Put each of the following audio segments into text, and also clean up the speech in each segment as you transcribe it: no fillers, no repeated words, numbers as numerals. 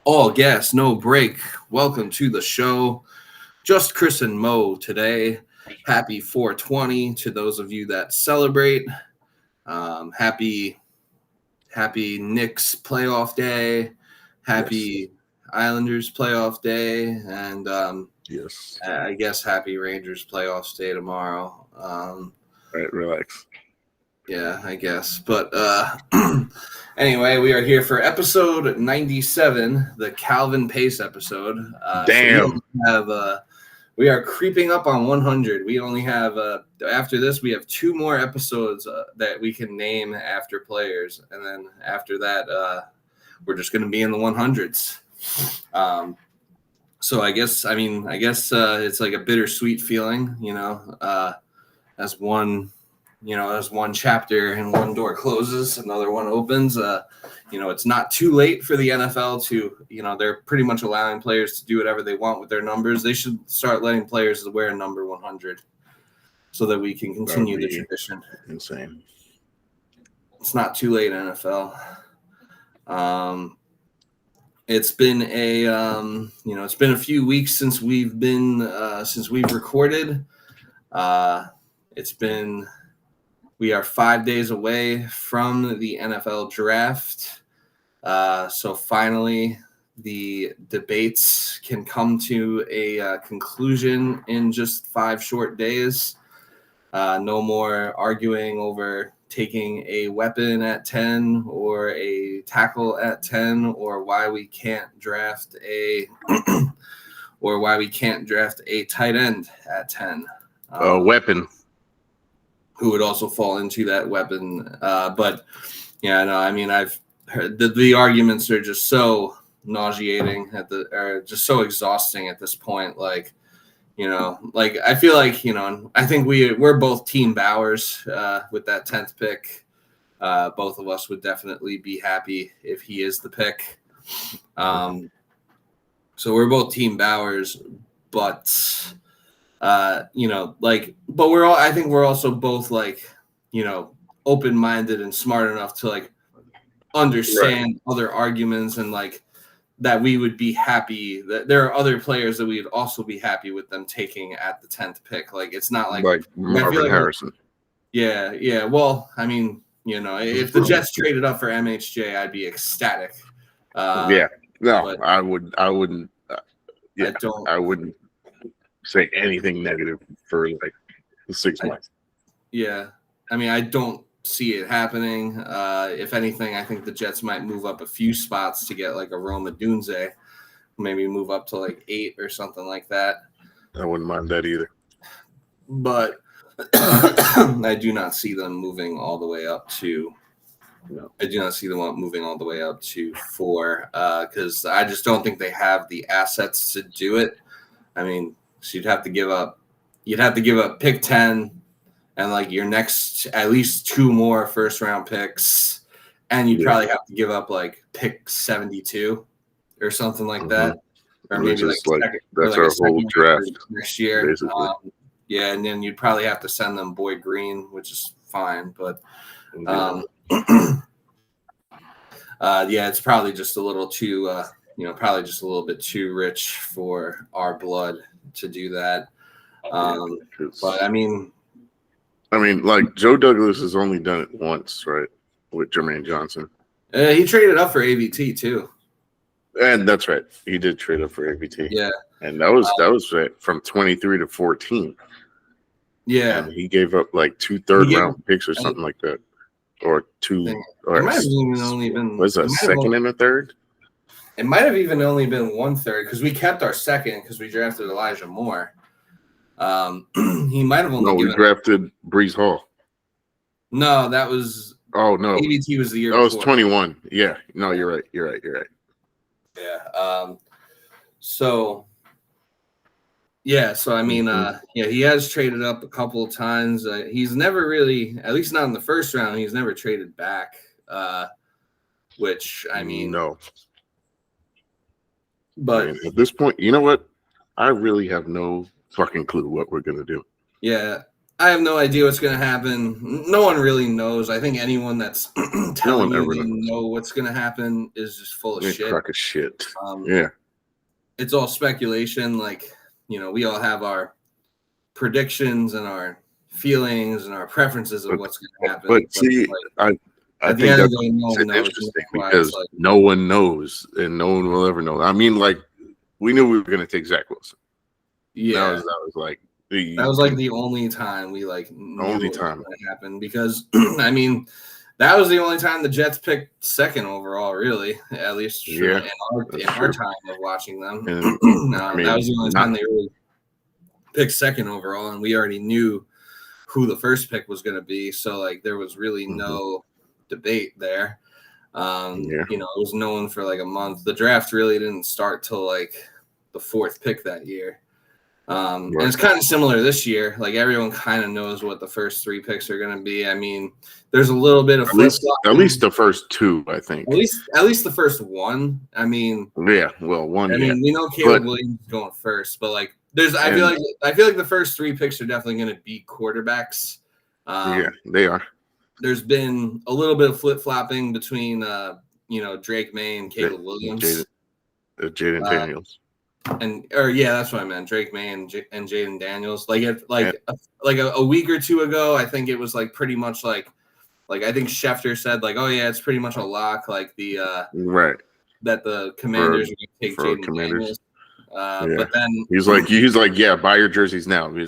All gas, no break. Welcome to the show. Just Chris and Mo today. Happy 420 to those of you that celebrate. Happy Knicks playoff day. Happy Islanders playoff day. And Yes. I guess happy Rangers playoff day tomorrow. All right, relax. Yeah, I guess. But anyway, we are here for episode 97, the Calvin Pace episode. Damn. We are creeping up on 100. We only have, after this, we have two more episodes that we can name after players. And then after that, we're just going to be in the 100s. So I guess it's like a bittersweet feeling, as one chapter and one door closes, another one opens. It's not too late for the NFL to, they're pretty much allowing players to do whatever they want with their numbers. They should start letting players wear number 100 so that we can continue the tradition. Insane. It's not too late, NFL. It's been it's been a few weeks since we've recorded. We are 5 days away from the NFL draft. So finally, the debates can come to a conclusion in just 5 short days. No more arguing over taking a weapon at 10 or a tackle at 10 or why we can't draft a tight end at 10. Weapon. Who would also fall into that weapon. But yeah, no, I mean, I've heard the arguments are just so nauseating are just so exhausting at this point. I feel like, I think we're both team Bowers with that 10th pick. Both of us would definitely be happy if he is the pick. So we're both team Bowers, but but I think we're also both open-minded and smart enough to understand other arguments and that we would be happy that there are other players that we would also be happy with them taking at the 10th pick. It's not like Marvin Harrison. Yeah. Well, I mean, if the Jets traded up for MHJ, I'd be ecstatic. I wouldn't say anything negative for 6 months. Yeah. I mean, I don't see it happening. If anything, I think the Jets might move up a few spots to get a Rome Odunze, maybe move up to 8 or something like that. I wouldn't mind that either. But I do not see them moving all the way up to. I do not see them moving all the way up to 4 because I just don't think they have the assets to do it. I mean, so you'd have to give up pick 10 and your next at least 2 more first round picks, and you'd probably have to give up pick 72 or something like that, or maybe that's our whole draft next year. And then you'd probably have to send them Boyd Green, which is fine, but it's probably just a little too probably just a little bit too rich for our blood to do that. But I mean, Joe Douglas has only done it once, right? With Jermaine Johnson. He traded up for AVT too. And that's right. He did trade up for AVT. Yeah. And that was right from 23 to 14. Yeah. And he gave up 2 third-round picks or something like that. Or 2. Or it might have even only been. Was that second and a third? It might have even only been 1 third because we kept our second because we drafted Elijah Moore. He might have only. No, we drafted Breece Hall. No, that was. Oh no, AVT was the year. That was 21. Yeah, no, you're right. Yeah. So. Yeah. So I mean, he has traded up a couple of times. He's never really, at least not in the first round, he's never traded back. Which I mean, no. But at this point, you know what? I really have no fucking clue what we're gonna do. Yeah, I have no idea what's going to happen. No one really knows. I think anyone that's telling you they know what's going to happen is just full of shit. Crock of shit. Yeah. It's all speculation. Like, we all have our predictions and our feelings and our preferences of what's going to happen. But see, I think that's interesting because no one knows and no one will ever know. I mean, like, we knew we were going to take Zach Wilson. Yeah. That was like the only time we knew what was going to happen because, I mean, that was the only time the Jets picked second overall, really, at least in our time of watching them. And, that was the only time they really picked second overall, and we already knew who the first pick was going to be. So, there was really no debate there. It was known for a month. The draft really didn't start till the fourth pick that year. And it's kind of similar this year. Everyone kind of knows what the first three picks are going to be. I mean, there's a little bit of at least the first two, I think. At least the first one. I mean, one. I mean, we know Caleb Williams is going first, but I feel like the first three picks are definitely going to be quarterbacks. They are. There's been a little bit of flip flopping between Drake May and Caleb Williams, Jaden Daniels. That's what I meant. Drake May and Jaden Daniels. A week or two ago, I think it was pretty much I think Schefter said it's pretty much a lock. That the Commanders are going to take Jaden Daniels. But then he's like, buy your jerseys now. He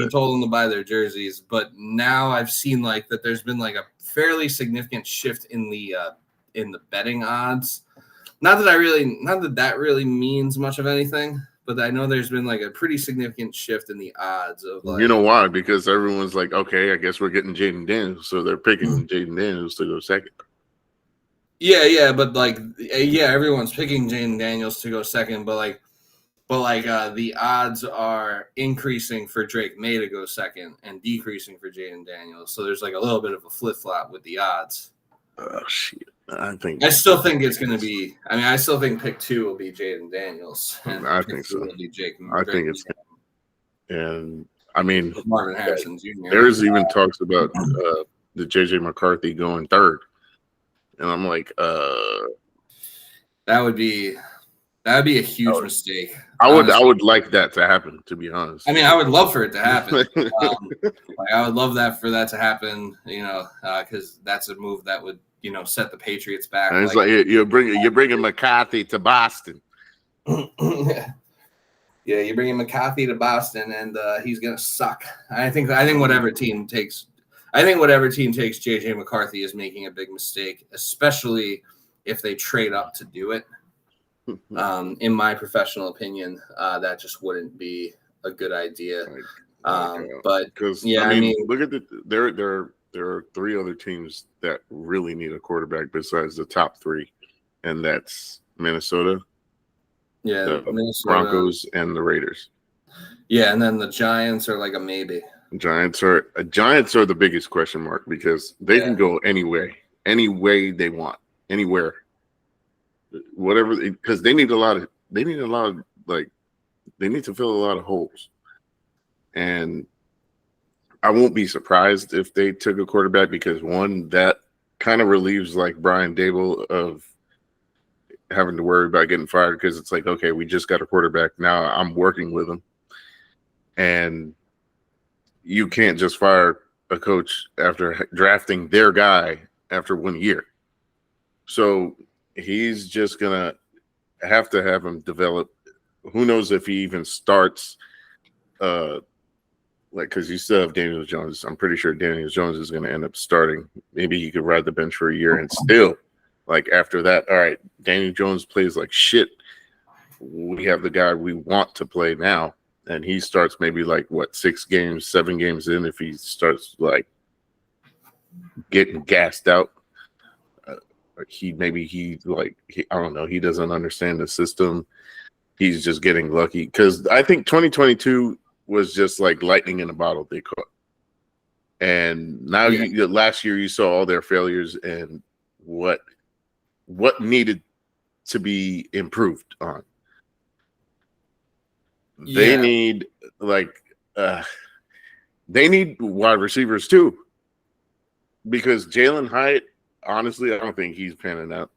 told them to buy their jerseys. But now I've seen that there's been a fairly significant shift in the betting odds. Not that really means much of anything, but I know there's been a pretty significant shift in the odds of you know why? Because everyone's like, okay, I guess we're getting Jaden Daniels, so they're picking Jaden Daniels to go second. Yeah, but everyone's picking Jaden Daniels to go second, but the odds are increasing for Drake May to go second and decreasing for Jaden Daniels. So there's a little bit of a flip flop with the odds. Oh shit! I still think it's going to be. I mean, I still think pick 2 will be Jaden Daniels. And I think so. Will be Drake and I mean Marvin Harrison Jr. There's even talks about the JJ McCarthy going third, and I'm like, that would be a huge mistake. I would like that to happen, to be honest. I mean, I would love for it to happen. I would love for that to happen. Because that's a move that would. Set the Patriots back. And it's you're bringing McCarthy to Boston. You're bringing McCarthy to Boston, and he's gonna suck. I think whatever team takes JJ McCarthy is making a big mistake, especially if they trade up to do it. In my professional opinion, that just wouldn't be a good idea. But I mean, look at there are 3 other teams that really need a quarterback besides the top 3, and that's Minnesota, Minnesota, Broncos, and the Raiders. Yeah, and then the Giants are a maybe. Giants are the biggest question mark because they can go any way they want, anywhere, whatever, because they need to fill a lot of holes, and I won't be surprised if they took a quarterback because, one, that kind of relieves Brian Daboll of having to worry about getting fired because it's okay, we just got a quarterback. Now I'm working with him. And you can't just fire a coach after drafting their guy after 1 year. So he's just going to have him develop. Who knows if he even starts because you still have Daniel Jones. I'm pretty sure Daniel Jones is going to end up starting. Maybe he could ride the bench for a year and still, after that, all right, Daniel Jones plays like shit. We have the guy we want to play now. And he starts maybe 6 games, 7 games in if he starts getting gassed out. I don't know. He doesn't understand the system. He's just getting lucky because I think 2022 was just lightning in a bottle they caught. And now last year you saw all their failures and what needed to be improved on. They need they need wide receivers too. Because Jalen Hyatt, honestly, I don't think he's panning out.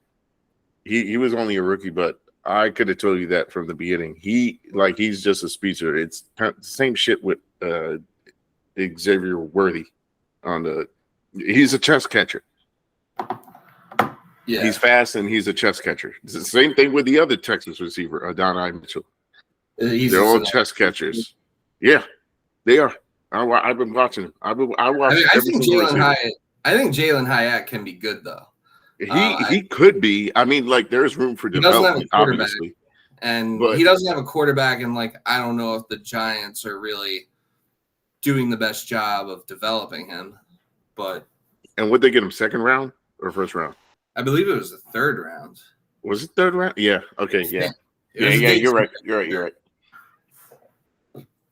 He was only a rookie, but I could have told you that from the beginning. He's just a speedster. It's the same shit with Xavier Worthy he's a chest catcher. Yeah, he's fast and he's a chest catcher. It's the same thing with the other Texas receiver, Adonai Mitchell. They're all chest catchers. Yeah, they are. I've been watching him. I watched. I think Jalen Hyatt. I think Jalen Hyatt can be good though. He could be. I mean, like there's room for development, obviously. But he doesn't have a quarterback, and like I don't know if the Giants are really doing the best job of developing him. And would they get him second round or first round? I believe it was the third round. Was it third round? Yeah. Okay. Yeah. Yeah. You're right.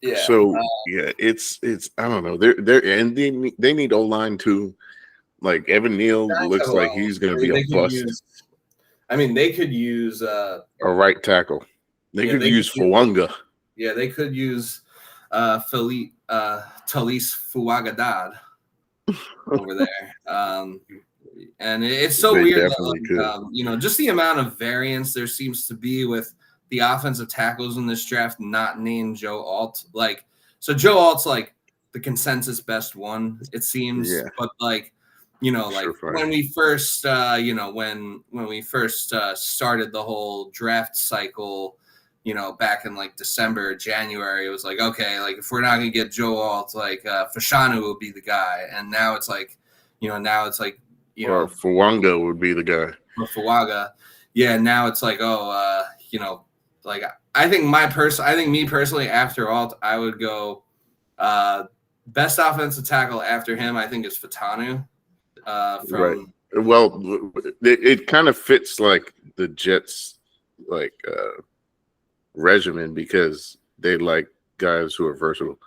Yeah. So it's I don't know. They need O-line too. Like Evan Neal looks like he's going to be a bust. They could use a right tackle. They could use Fuanga. Yeah, they could use Talise Fuagadad over there. And it's so weird that, just the amount of variance there seems to be with the offensive tackles in this draft not named Joe Alt. Like, so Joe Alt's like the consensus best one, it seems. Yeah. But like, when we first, when we first started the whole draft cycle, back in like December, January, it was like, okay, like if we're not going to get Joe Alt, like Fashanu will be the guy. And now it's like, or Fuanga would be the guy. Or Fuaga. Yeah, now it's like, like I think me personally, after Alt, I would go best offensive tackle after him, I think is Fatanu. Right. Well, it kind of fits like the Jets regimen because they like guys who are versatile.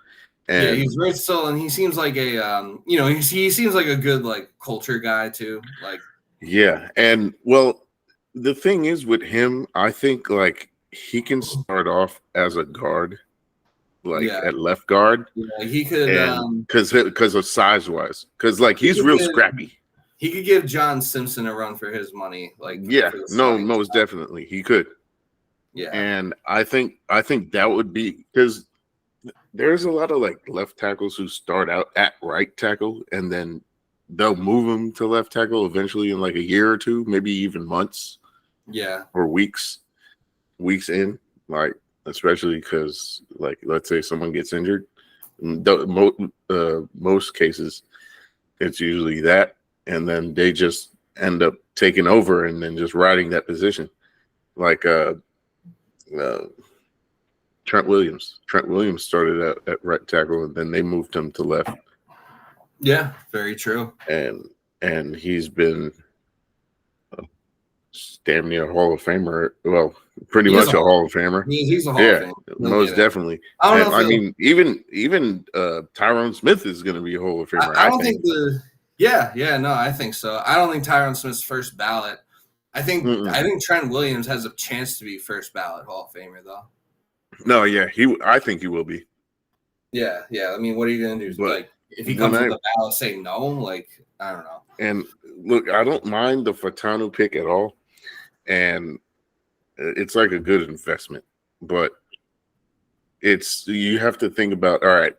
And he's versatile, and he seems like a he seems like a good like culture guy too. Like and well, the thing is with him, I think like he can start off as a guard, at left guard. Yeah, he could because of size wise, because like he's real scrappy. He could give John Simpson a run for his money. Most definitely he could. Yeah, and I think that would be because there's a lot of like left tackles who start out at right tackle and then they'll move them to left tackle eventually in like a year or two, maybe even months. Yeah, or weeks in, like especially because like let's say someone gets injured. Most cases, it's usually that, and then they just end up taking over and then just riding that position, like Trent Williams. Trent Williams started at right tackle, and then they moved him to left. Yeah, very true. And he's been damn near Hall of Famer. Well, pretty much a Hall of Famer. He's a Hall of Famer. Most definitely. I mean, even Tyrone Smith is going to be a Hall of Famer. I don't think I think so. I don't think Tyrone Smith's first ballot. I think Trent Williams has a chance to be first ballot Hall of Famer though. No, yeah, I think he will be. Yeah. I mean, what are you gonna do? Like, if he comes with the ballot, say no? Like, I don't know. And look, I don't mind the Fatanu pick at all, and it's like a good investment. But you have to think about, all right,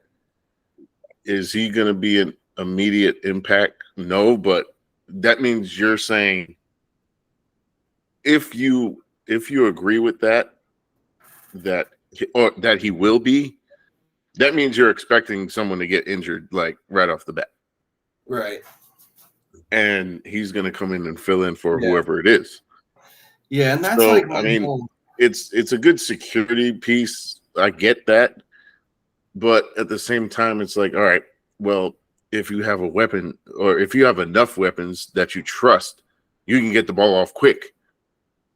is he gonna be an immediate impact? No, but that means you're saying if you agree with that he will be, that means you're expecting someone to get injured like right off the bat. Right. And he's going to come in and fill in for whoever it is. Yeah, and that's it's a good security piece. I get that. But at the same time, it's like, all right, well, if you have a weapon or if you have enough weapons that you trust, you can get the ball off quick.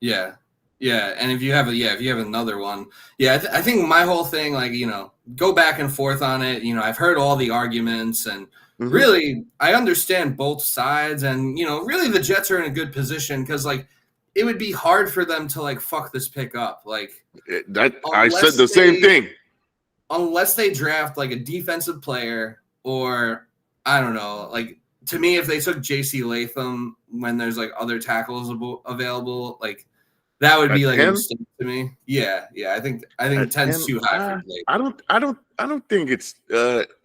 Yeah. Yeah, and if you have another one, I think my whole thing, like, go back and forth on it. I've heard all the arguments, and really, I understand both sides, and really, the Jets are in a good position because, like, it would be hard for them to like fuck this pick up. Like I said the same thing. Unless they draft like a defensive player or I don't know. Like to me, if they took J.C. Latham when there's like other tackles available, like that would be At like 10? a mistake to me. Yeah. I think At 10's 10, too high for Blake. I don't think it's.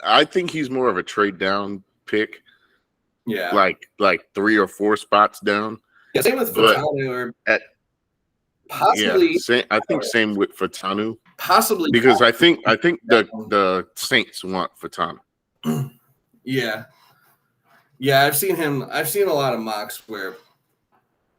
I think he's more of a trade down pick. Yeah. Like 3 or 4 spots down. Yeah, same with But Fatanu or at possibly I think same with Fatanu. possibly Because I think the Saints want Fatanu. Yeah. I've seen a lot of mocks where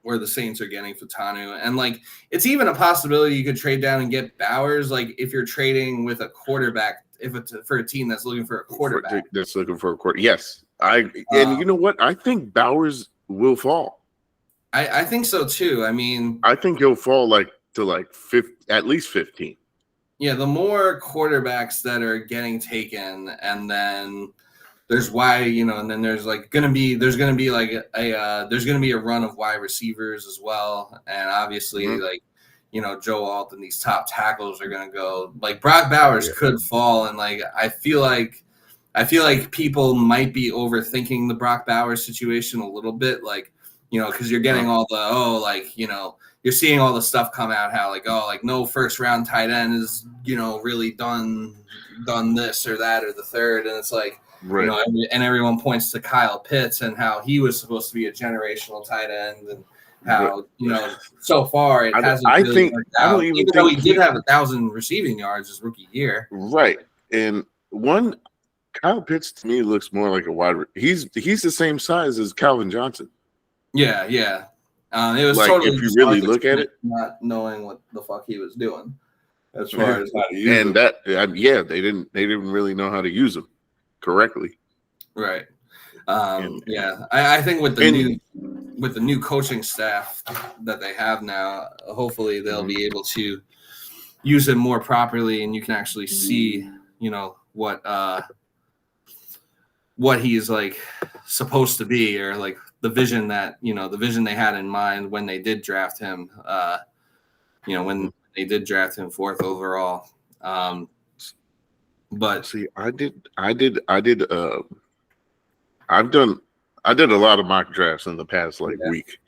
the Saints are getting Fatanu, and like it's even a possibility you could trade down and get Bowers. Like if you're trading with a quarterback, if it's for a team that's looking for a quarterback, That's looking for a quarter. Yes, and you know what? I think Bowers will fall. I think so too. I mean, I think he'll fall to 50, at least 15. Yeah, the more quarterbacks that are getting taken, and then there's and then there's gonna be a run of wide receivers as well, and obviously Joe Alt and these top tackles are gonna go. Like Brock Bowers could fall, and like I feel like people might be overthinking the Brock Bowers situation a little bit, because you're getting all the you're seeing all the stuff come out how no first round tight end is really done this or that or the third, and it's like. Right. And everyone points to Kyle Pitts and how he was supposed to be a generational tight end, and how so far it hasn't really worked out. Even though he did have 1,000 receiving yards his rookie year. Right, and Kyle Pitts to me looks more like a wide. He's the same size as Calvin Johnson. Yeah. It was totally if you really look at it, not knowing what the fuck he was doing as far as how to use him. They didn't really know how to use him correctly. Right. I think with the new coaching staff that they have now, hopefully they'll be able to use it more properly, and you can actually see, what he's like supposed to be, or like the vision they had in mind when they did draft him. When they did draft him 4th overall. But see, I did a lot of mock drafts in the past week,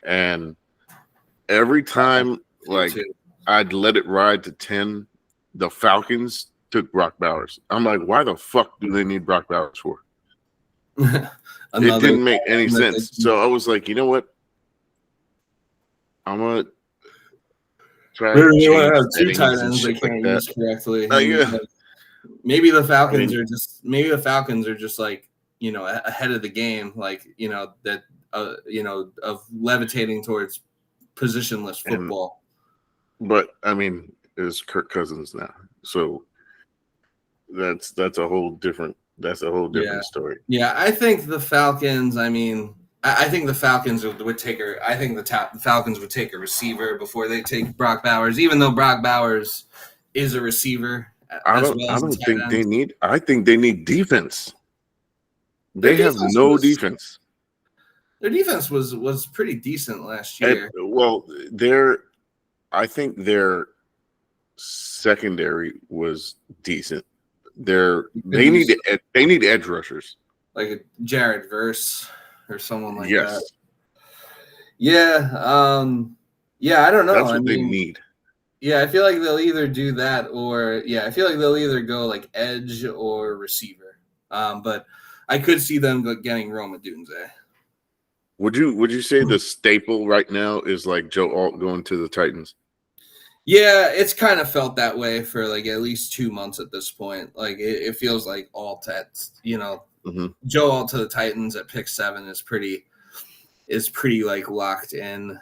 and every time I'd let it ride to 10, the Falcons took Brock Bowers. I'm like, why the fuck do they need Brock Bowers for? It didn't make any sense. So I was like, you know what? I'm gonna try to have 2 tight ends they can't use correctly. Maybe the Falcons are just ahead of the game, of levitating towards positionless football. But I mean, it's Kirk Cousins now, so that's a whole different story. Yeah, I think the Falcons. I mean, I think the Falcons would take the Falcons would take a receiver before they take Brock Bowers, even though Brock Bowers is a receiver. I think they need defense. They have no defense. Their defense was pretty decent last year. I think their secondary was decent. They need edge rushers, like a Jared Verse or someone like that. Yeah, I don't know. That's what they need. Yeah, I feel like they'll either do that or they'll either go like edge or receiver. But I could see them getting Rome Odunze. Would you say the staple right now is like Joe Alt going to the Titans? Yeah, it's kind of felt that way for like at least 2 months at this point. Like it feels like Alt at Joe Alt to the Titans at pick 7 is pretty like locked in.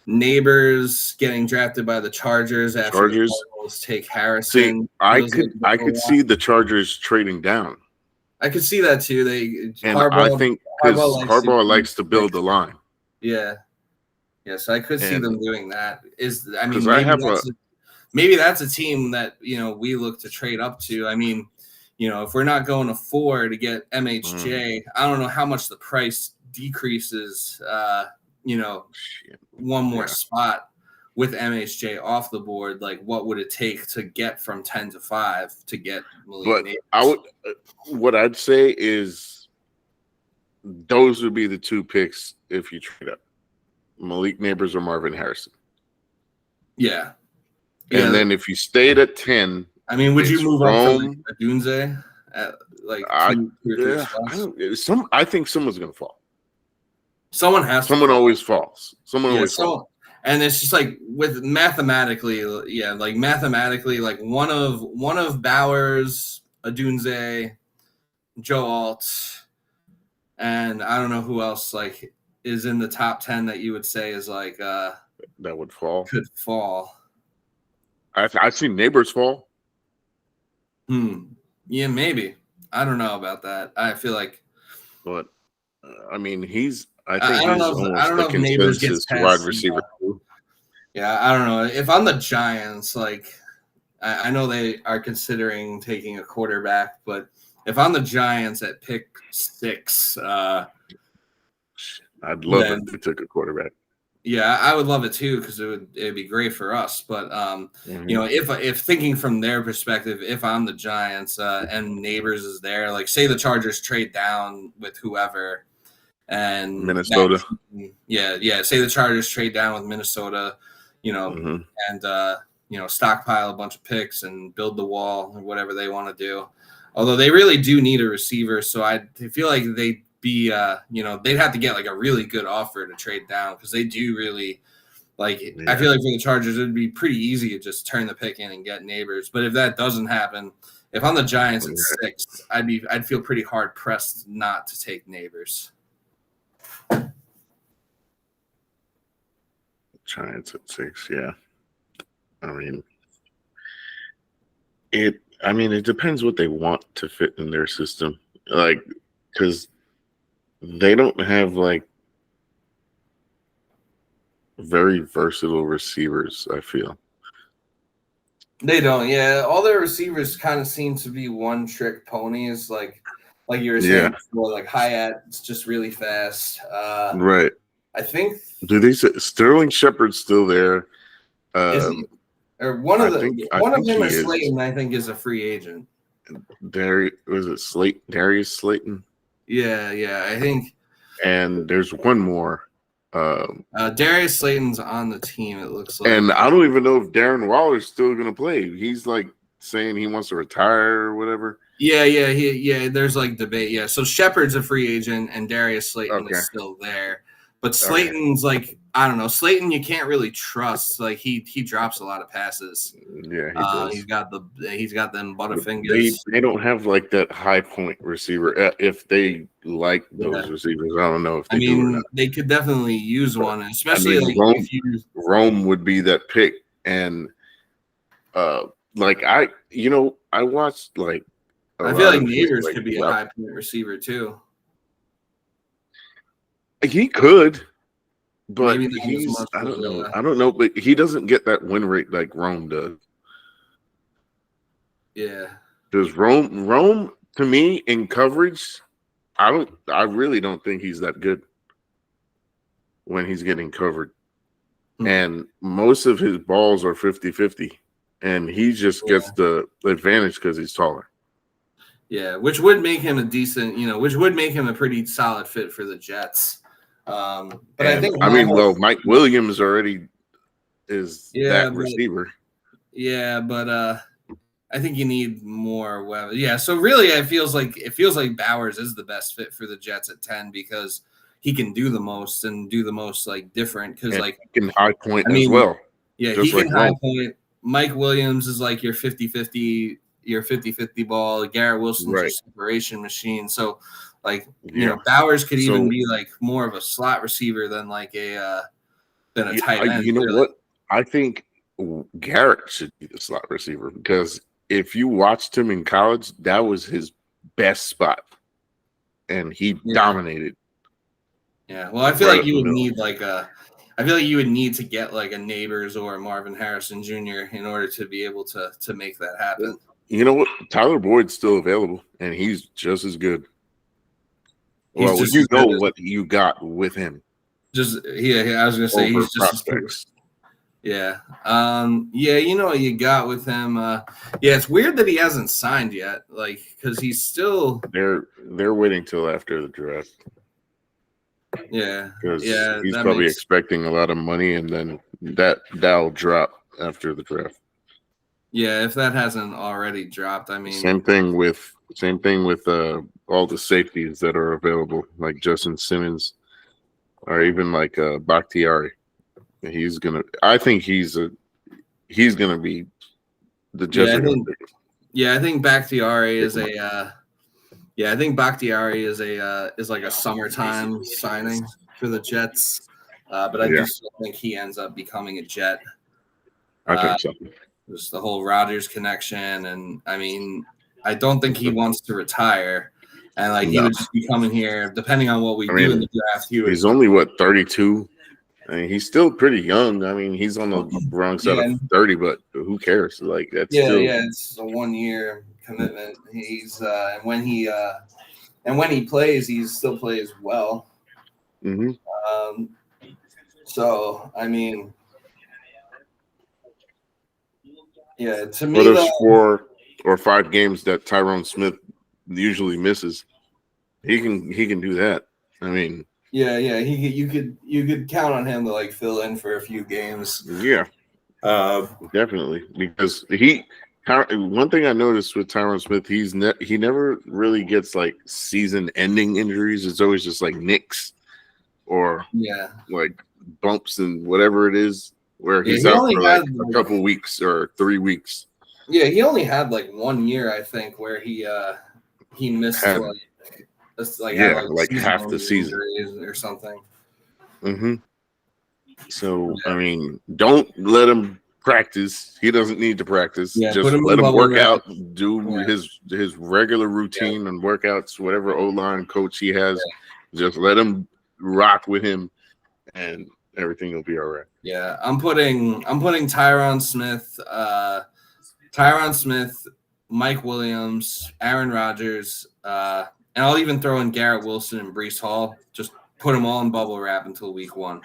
Neighbors getting drafted by the Chargers after the Cardinals take Harrison. See, I could see the Chargers trading down. I could see that too. I think because Harbaugh likes to build the line. Yeah. So I could see them doing that. Maybe that's a team that we look to trade up to. I mean, if we're not going to 4 to get MHJ, I don't know how much the price decreases. One more spot with MHJ off the board, like what would it take to get from 10 to 5 to get Malik But Nabers? I would, what I'd say is those would be the two picks if you trade up: Malik Nabers or Marvin Harrison. Yeah. And then if you stayed at 10, I mean, would you it's move up Rome. for Dunze at like two or three spots? I think someone's gonna fall. Someone has to. Someone always falls. Someone always falls. And it's just like with mathematically, like one of Bowers, Adunze, Joe Alt, and I don't know who else like is in the top 10 that you would say is like that would fall. Could fall. I've seen Neighbors fall. Yeah, maybe. I don't know about that. I feel like, but I mean, I don't know if Neighbors gets past wide receiver. Yeah, I don't know. If I'm the Giants, like I know they are considering taking a quarterback, but if I'm the Giants at pick 6, I'd love it if they took a quarterback. Yeah, I would love it too because it'd be great for us. But you know, if thinking from their perspective, if I'm the Giants and Neighbors is there, like say the Chargers trade down with whoever and Minnesota, say the Chargers trade down with Minnesota, you know, and you know, stockpile a bunch of picks and build the wall or whatever they want to do. Although they really do need a receiver, so I feel like they'd be you know, they'd have to get like a really good offer to trade down because they do really like I feel like for the Chargers it'd be pretty easy to just turn the pick in and get Neighbors. But if that doesn't happen, if I'm the Giants at 6, I'd feel pretty hard pressed not to take Neighbors. Giants at 6, yeah. I mean, it depends what they want to fit in their system. Like, because they don't have like very versatile receivers, I feel. They don't, yeah. All their receivers kind of seem to be one-trick ponies, like you were saying before, like Hyatt's just really fast. Right. I think. Do they say Sterling Shepard's still there? Or one of them or Slayton, I think, is a free agent. Was it Darius Slayton? Yeah, I think. And there's one more. Darius Slayton's on the team, it looks like. And I don't even know if Darren Waller's still going to play. He's like saying he wants to retire or whatever. Yeah. There's like debate. Yeah, so Shepard's a free agent and Darius Slayton is still there. But Slayton's like, I don't know. Slayton, you can't really trust. Like he drops a lot of passes. Yeah, he does. He's got them butterfingers. They don't have like that high point receiver. If they like those receivers, I don't know if they do or not. They could definitely use one, especially Rome would be that pick. And like I watched like. I feel like Neighbors could be a high point receiver too. He could, but I don't know, but he doesn't get that win rate like Rome does. Yeah. Does Rome to me in coverage, I really don't think he's that good when he's getting covered. And most of his balls are 50-50. And he just gets the advantage because he's taller. Yeah, which would make him which would make him a pretty solid fit for the Jets. But Mike Williams already is that receiver. Yeah, but I think you need more weapons. Yeah, so really it feels like Bowers is the best fit for the Jets at 10 because he can do the most like different because like he can high point as well. Yeah, he can high point. Mike Williams is like your 50-50 ball. Garrett Wilson's your separation machine. So like Bowers could even be like more of a slot receiver than like a tight end. You know what? I think Garrett should be the slot receiver because if you watched him in college, that was his best spot, and he dominated. Yeah, well, I feel like you would need I feel like you would need to get like a Neighbors or a Marvin Harrison Jr. in order to be able to make that happen. You know what? Tyler Boyd's still available, and he's just as good. Well, what you got with him. I was gonna say he's just Yeah. Yeah, you know what you got with him. Yeah, it's weird that he hasn't signed yet. Like, because he's still They're waiting till after the draft yeah. because Yeah, he's that probably makes expecting a lot of money, and then that'll drop after the draft. yeah, if that hasn't already dropped, I mean Same thing with all the safeties that are available, like Justin Simmons, or even like Bakhtiari. I think he's gonna be the Jets yeah, are gonna pick. I think Bakhtiari Pick is him. I think Bakhtiari is like a summertime signing for the Jets. But I do Yeah, still think he ends up becoming a Jet. I Uh, think so. just the whole Rodgers connection, and I mean, I don't think he wants to retire, and like he No, would just be coming here, depending on what we I do in mean the draft. He would, he's only 32. I mean, he's still pretty young. I mean, he's on the wrong side of yeah, 30, but who cares? Like that's yeah, still. yeah. It's a 1 year commitment. He's and when he plays, he still plays well. Mm-hmm. Um, so I mean, yeah, to For me those though, 4 or 5 games that Tyrone Smith usually misses, he can do that. I mean, yeah, you could count on him to like fill in for a few games. yeah, Uh, definitely because one thing I noticed with Tyrone Smith, he never really gets like season-ending injuries. It's always just like nicks or yeah, like bumps and whatever it is, where yeah. he's He out only for had like a couple weeks or 3 weeks. yeah, he only had like 1 year, I think, where he missed Had had yeah, like like half the seasonal season. injuries or something. Mm-hmm. So I mean, don't let him practice. He doesn't need to practice. Yeah, put Just him let in him bubble work wrap. out, do Yeah, his regular routine and workouts, whatever O-line coach he has. Just let him rock with him, and everything will be all right. yeah. I'm putting Tyron Smith, Mike Williams, Aaron Rodgers, and I'll even throw in Garrett Wilson and Brees Hall. Just put them all in bubble wrap until week 1.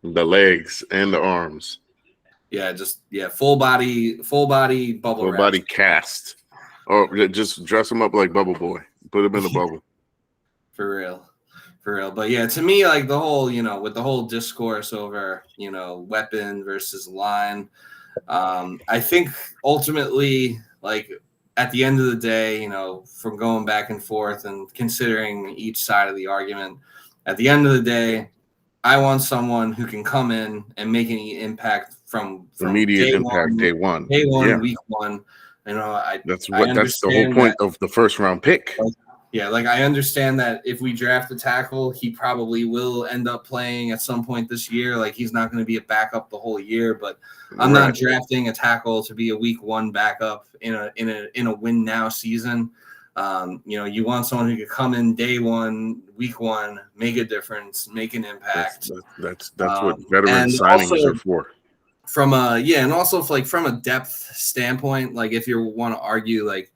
The legs and the arms. Yeah, full body bubble Full wrap. body cast. Or just dress him up like Bubble Boy. Put him in a bubble. For real. But yeah, to me, like the whole, with the whole discourse over, weapon versus line, I think ultimately, like at the end of the day, from going back and forth and considering each side of the argument, at the end of the day, I want someone who can come in and make any impact from Immediate day impact one, day one. yeah. Week 1. That's I that's the whole point of the first round pick. Yeah, like I understand that if we draft a tackle, he probably will end up playing at some point this year. Like he's not going to be a backup the whole year, but I'm not drafting a tackle to be a week 1 backup in a win now season. You want someone who could come in day 1, week 1, make a difference, make an impact. That's what veteran signings are for. And also from a depth standpoint, like if you want to argue like,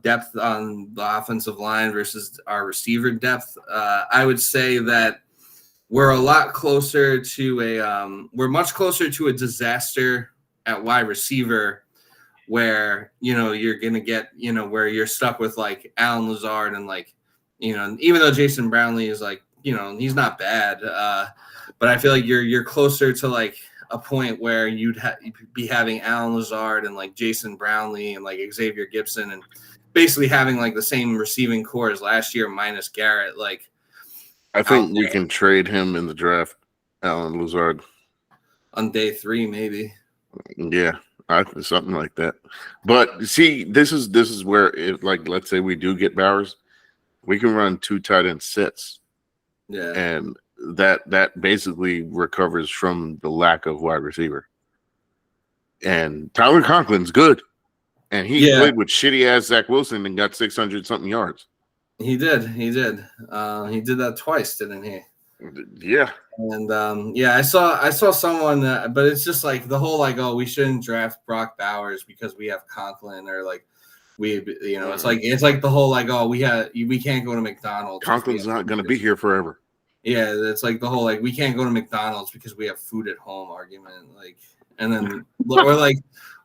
depth on the offensive line versus our receiver depth, I would say that we're a lot closer to we're much closer to a disaster at wide receiver where, you're going to get, where you're stuck with like Allen Lazard and like, even though Jason Brownlee is like, he's not bad. But I feel like you're closer to like a point where you'd be having Allen Lazard and like Jason Brownlee and like Xavier Gibson and basically having like the same receiving core as last year minus Garrett. Like I think we can trade him in the draft, Allen Lazard. On day 3, maybe. Yeah, something like that. But see, this is where if like let's say we do get Bowers, we can run 2 tight end sets. Yeah. And that basically recovers from the lack of wide receiver. And Tyler Conklin's good. And he played with shitty ass Zach Wilson and got 600 something yards. He did. He did that twice, didn't he? Yeah. And I saw someone but it's just like the whole like, oh, we shouldn't draft Brock Bowers because we have Conklin, or like it's like the whole like, oh, we can't go to McDonald's. Conklin's not going to be here forever. Yeah, it's like the whole like we can't go to McDonald's because we have food at home argument. Like, and then or like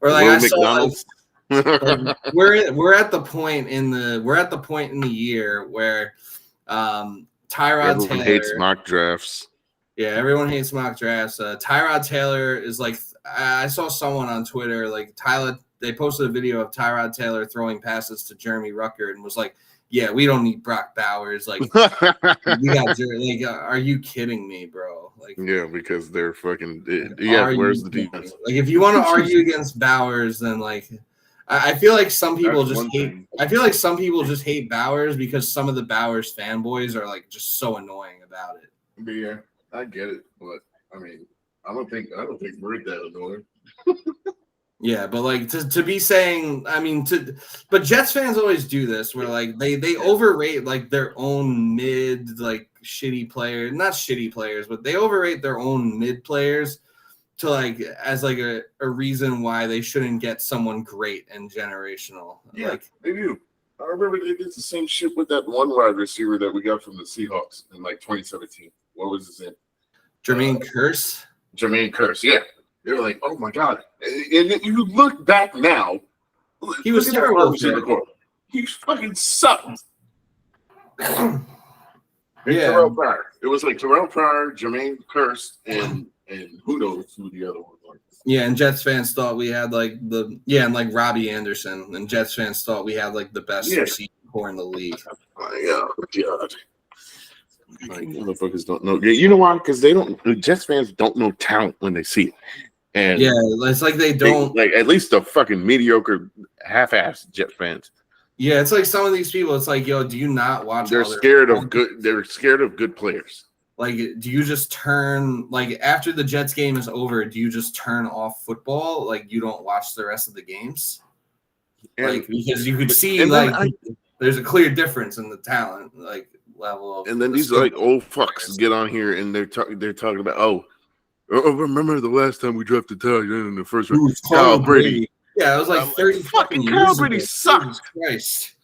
I saw McDonald's. like we're at the point in the year where Tyrod Everyone Taylor hates mock drafts. Yeah, everyone hates mock drafts. Tyrod Taylor is like I saw someone on Twitter like they posted a video of Tyrod Taylor throwing passes to Jeremy Ruckert and was like, "Yeah, we don't need Brock Bowers. Like, we got like, are you kidding me, bro? Like, yeah, because they're fucking. where's the defense? Like, if you want to argue against Bowers, then like, I feel like some people That's just one hate. thing. I feel like some people just hate Bowers because some of the Bowers fanboys are like just so annoying about it. Yeah, I get it, but I mean, I don't think we're that annoying. Yeah, but like to be saying, I mean, but Jets fans always do this where like they overrate like their own mid like shitty players, not shitty players, but they overrate their own mid players to like as like a reason why they shouldn't get someone great and generational. Yeah, Like they do. I remember they did the same shit with that one wide receiver that we got from the Seahawks in like 2017. What was his name? Jermaine Kearse. Jermaine Kearse. Yeah. They were like, oh my God. And then you look back now. He was terrible. He fucking sucked. Yeah. Terrell Pryor. It was like Terrell Pryor, Jermaine Kearse, and who knows who the other one was. Yeah, and Jets fans thought we had like and like Robbie Anderson, and Jets fans thought we had like the best receiving core in the league. Oh my God. Like, motherfuckers don't know. You know why? Because Jets fans don't know talent when they see it. And yeah, it's like they don't like at least the fucking mediocre half-ass Jets fans. Yeah, it's like some of these people. It's like, yo, do you not watch? They're scared of good. They're scared of good players. Like, do you just turn like after the Jets game is over? Do you just turn off football? Like, you don't watch the rest of the games? Like, because you could see like there's a clear difference in the talent like level of. And then these like old fucks get on here and they're talking about remember the last time we drafted Tyler in the first round? Kyle Brady. Yeah, it was like 30 fucking years Kyle Brady ago. sucked. Jesus Christ.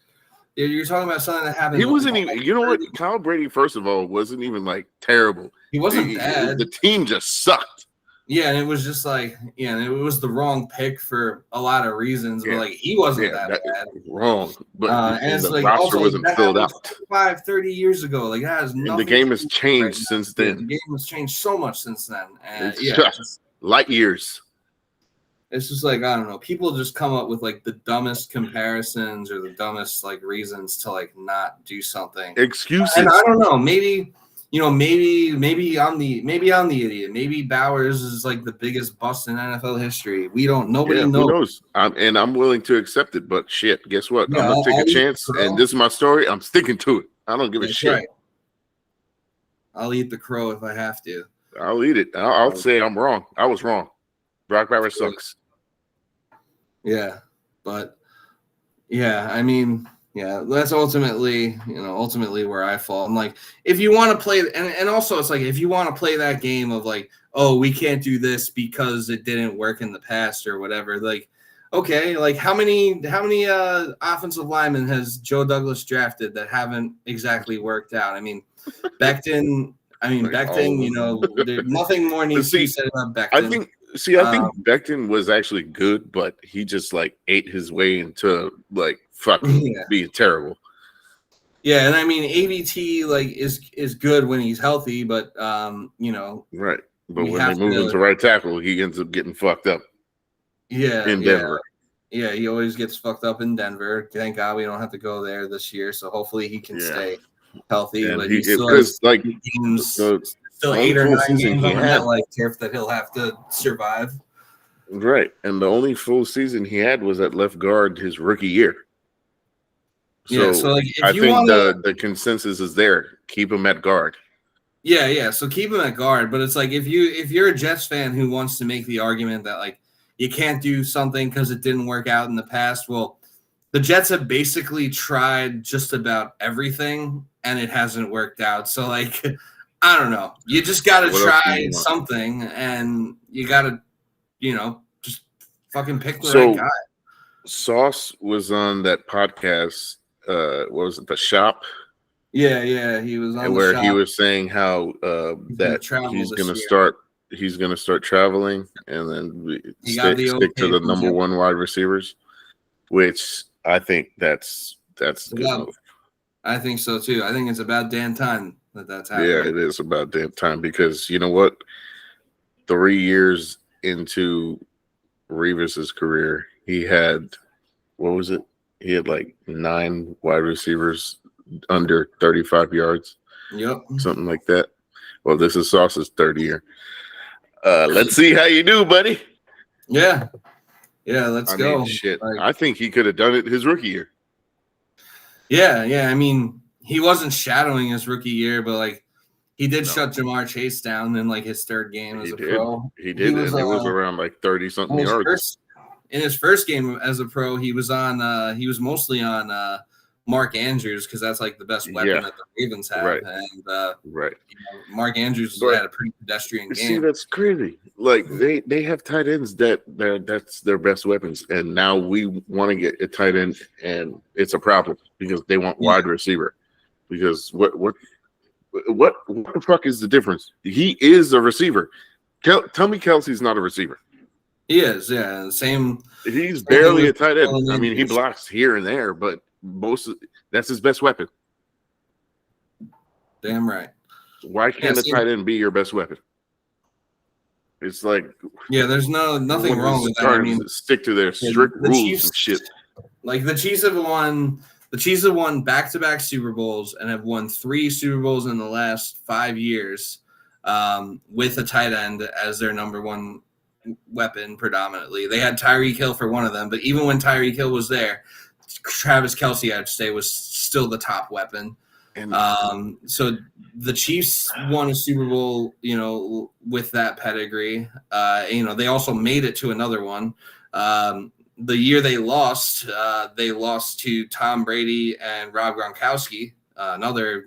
Yeah, you're talking about something that happened. He wasn't even. You know what? Kyle Brady, first of all, wasn't even like terrible. He wasn't bad. The team just sucked. Yeah, and it was just like, and it was the wrong pick for a lot of reasons. But like, he wasn't that bad. Wrong. But and it's the like roster also, wasn't filled out. 30 years ago. Like, that has nothing. And the game has changed since then. The game has changed so much since then. And it's light years. It's just like, I don't know. People just come up with like the dumbest comparisons or the dumbest like reasons to like not do something. Excuses. And I don't know. Maybe maybe I'm the idiot. Maybe Bowers is like the biggest bust in NFL history. We don't. Nobody knows. Who knows? I'm willing to accept it. But shit, guess what? Yeah, I'm gonna take a chance, and this is my story. I'm sticking to it. I don't give a shit. Right. I'll eat the crow if I have to. I'll eat it. I'll say I'm wrong. I was wrong. Brock Bowers sucks. Yeah, but yeah, I mean, yeah, that's ultimately where I fall. I'm like, if you want to play, and also it's like if you want to play that game of like, oh, we can't do this because it didn't work in the past or whatever. Like, okay, like how many offensive linemen has Joe Douglas drafted that haven't exactly worked out? I mean, Becton. There's nothing more needs to be said about Becton. I think Becton was actually good, but he just like ate his way into like fucking being terrible. Yeah, and I mean AVT like is good when he's healthy, but right. But when they move him to right tackle, he ends up getting fucked up. Yeah, in Denver. Yeah, he always gets fucked up in Denver. Thank God we don't have to go there this year. So hopefully he can stay healthy. And but he still has like games, still 8 or 9 games on that like turf that he'll have to survive. Right, and the only full season he had was at left guard his rookie year. So like I think the consensus is there. Keep him at guard. Yeah. So keep him at guard. But it's like if you're a Jets fan who wants to make the argument that like you can't do something because it didn't work out in the past, well, the Jets have basically tried just about everything and it hasn't worked out. So like I don't know. You just gotta try something and you gotta, just fucking pick the right guy. Sauce was on that podcast. What was it? The Shop. Yeah, he was on the where he shop. was saying how He's gonna that travel he's this going to year. start traveling and then He got the stick to okay the from number Jim. one wide receivers, which I think that's a good move. I think so too. I think it's about damn time that's Yeah, happening. it is about damn time because you know what? 3 years into Revis's career, he had what was it? He had like 9 wide receivers under 35 yards, Yep. something like that. Well, this is Sauce's third year. Let's see how you do, buddy. Yeah. Let's I go. mean, shit. Like, I think he could have done it his rookie year. yeah. I mean, he wasn't shadowing his rookie year, but like he did No. shut Jamar Chase down in like his third game as a pro. He did, and it was around like 30 something yards. In his first game as a pro, he was on. He was mostly on Mark Andrews because that's like the best weapon that the Ravens have. Right. And right. Mark Andrews had a pretty pedestrian game. See, that's crazy. Like they have tight ends that's their best weapons, and now we want to get a tight end, and it's a problem because they want wide receiver. Because what the fuck is the difference? He is a receiver. Tell me Kelsey's not a receiver. He is, yeah. Same. He's barely a tight end. I mean, he blocks here and there, but that's his best weapon. Damn right. Why can't a tight end be your best weapon? It's like there's nothing wrong with that. I mean, stick to their strict rules and shit. Like the Chiefs have won back-to-back Super Bowls and have won 3 Super Bowls in the last 5 years with a tight end as their number one weapon predominantly. They had Tyreek Hill for one of them, but even when Tyreek Hill was there, Travis Kelce, I'd say, was still the top weapon. So the Chiefs won a Super Bowl, with that pedigree. They also made it to another one. The year they lost to Tom Brady and Rob Gronkowski, another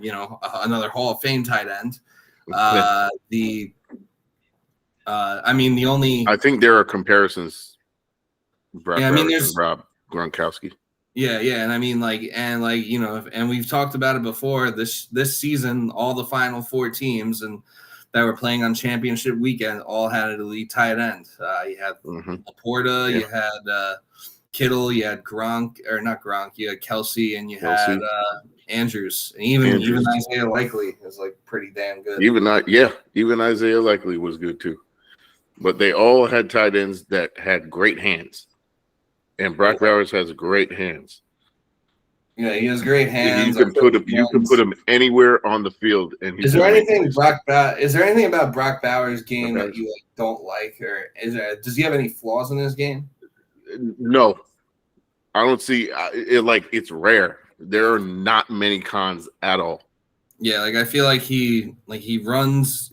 Hall of Fame tight end. I think there are comparisons. There's Rob Gronkowski. Yeah, and I mean, and we've talked about it before. This season, all the Final Four teams and that were playing on championship weekend all had an elite tight end. You had Laporta, you had Kittle, you had Gronk, or not Gronk, you had Kelce, and you had Andrews, and even Isaiah Likely is like pretty damn good. Even Isaiah Likely was good too. But they all had tight ends that had great hands. And Brock Bowers has great hands. Yeah, he has great hands. You can put him anywhere on the field. And is there anything about Brock Bowers' game that you don't like, or does he have any flaws in his game? No, I don't see it. Like, it's rare. There are not many cons at all. Yeah, I feel like he runs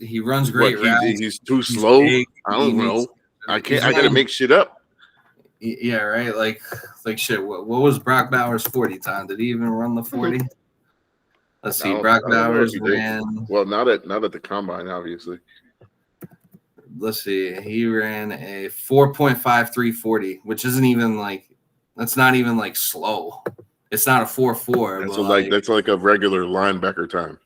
great routes. He's too slow. Big, I don't know. I gotta make shit up. Yeah, right. Like shit. What was Brock Bowers' 40 time? Did he even run the 40? Let's see. Brock Bowers ran. Well, not at the combine, obviously. Let's see. He ran a 4.53 40, which isn't even that's not even slow. It's not a 4.4. That's like a regular linebacker time.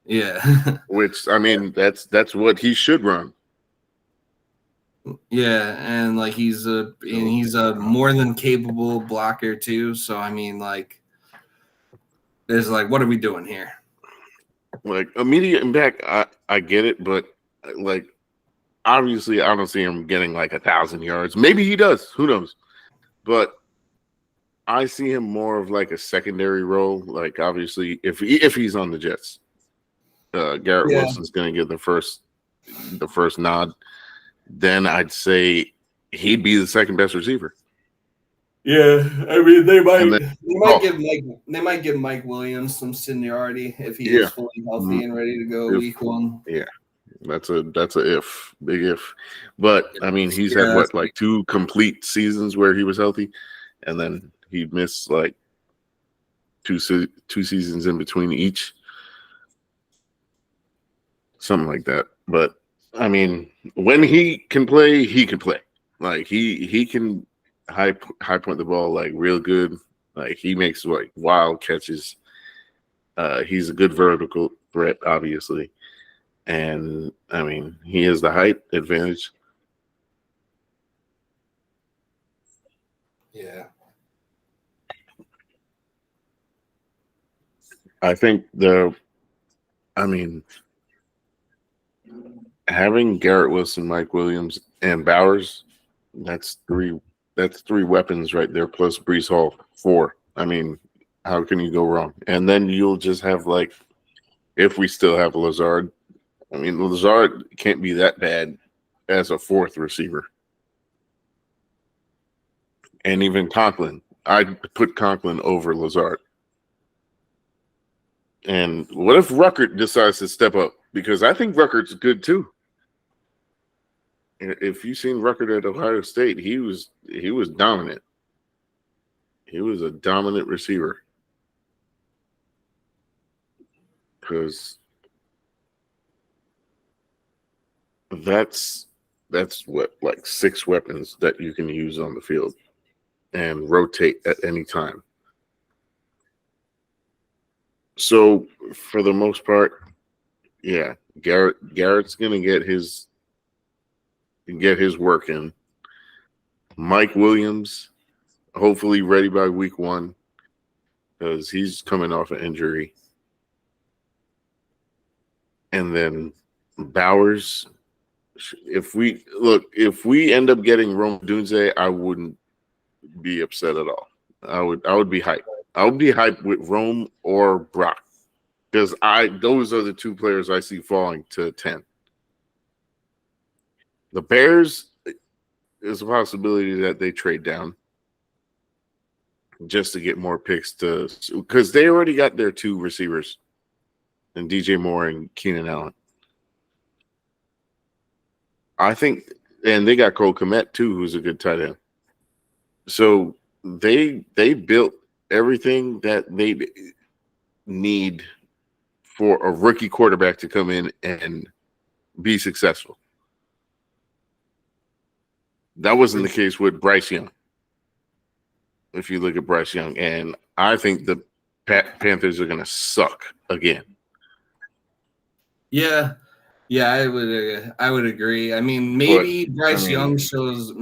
Yeah. Which, I mean, that's what he should run. Yeah, and he's a more than capable blocker too. So I mean, there's what are we doing here? Like immediate impact, I get it, but obviously I don't see him getting 1,000 yards. Maybe he does. Who knows? But I see him more of a secondary role. Obviously, if he's on the Jets, Garrett Wilson's going to get the first nod. Then I'd say he'd be the second best receiver. Yeah, I mean they might give Mike Williams some seniority if he is fully healthy and ready to go week 1. Yeah, that's a big if. But I mean, he's had 2 complete seasons where he was healthy, and then he missed 2 seasons in between each, something like that. But I mean, when he can play, he can play. He can high point the ball real good. He makes wild catches. He's a good vertical threat, obviously. And, I mean, he has the height advantage. Yeah. I think having Garrett Wilson, Mike Williams, and Bowers, that's three weapons right there, plus Brees Hall, 4. I mean, how can you go wrong? And then you'll just have, like, if we still have Lazard, I mean, Lazard can't be that bad as a 4th receiver. And even Conklin. I'd put Conklin over Lazard. And what if Ruckert decides to step up? Because I think Ruckert's good too. If you've seen Ruckert at Ohio State, he was dominant. He was a dominant receiver. Because that's what, like 6 weapons that you can use on the field and rotate at any time. So for the most part, yeah, Garrett's gonna get his work in. Mike Williams, hopefully ready by week 1, because he's coming off an injury. And then Bowers, if we end up getting Rome Dunze, I wouldn't be upset at all. I would be hyped. I would be hyped with Rome or Brock, because those are the 2 players I see falling to 10. The Bears, there's a possibility that they trade down just to get more picks because they already got their 2 receivers, and DJ Moore and Keenan Allen. I think, and they got Cole Kmet too, who's a good tight end. So they built everything that they need for a rookie quarterback to come in and be successful. That wasn't the case with Bryce Young. If you look at Bryce Young, and I think the Panthers are going to suck again. Yeah, I would agree. I mean, maybe Bryce Young shows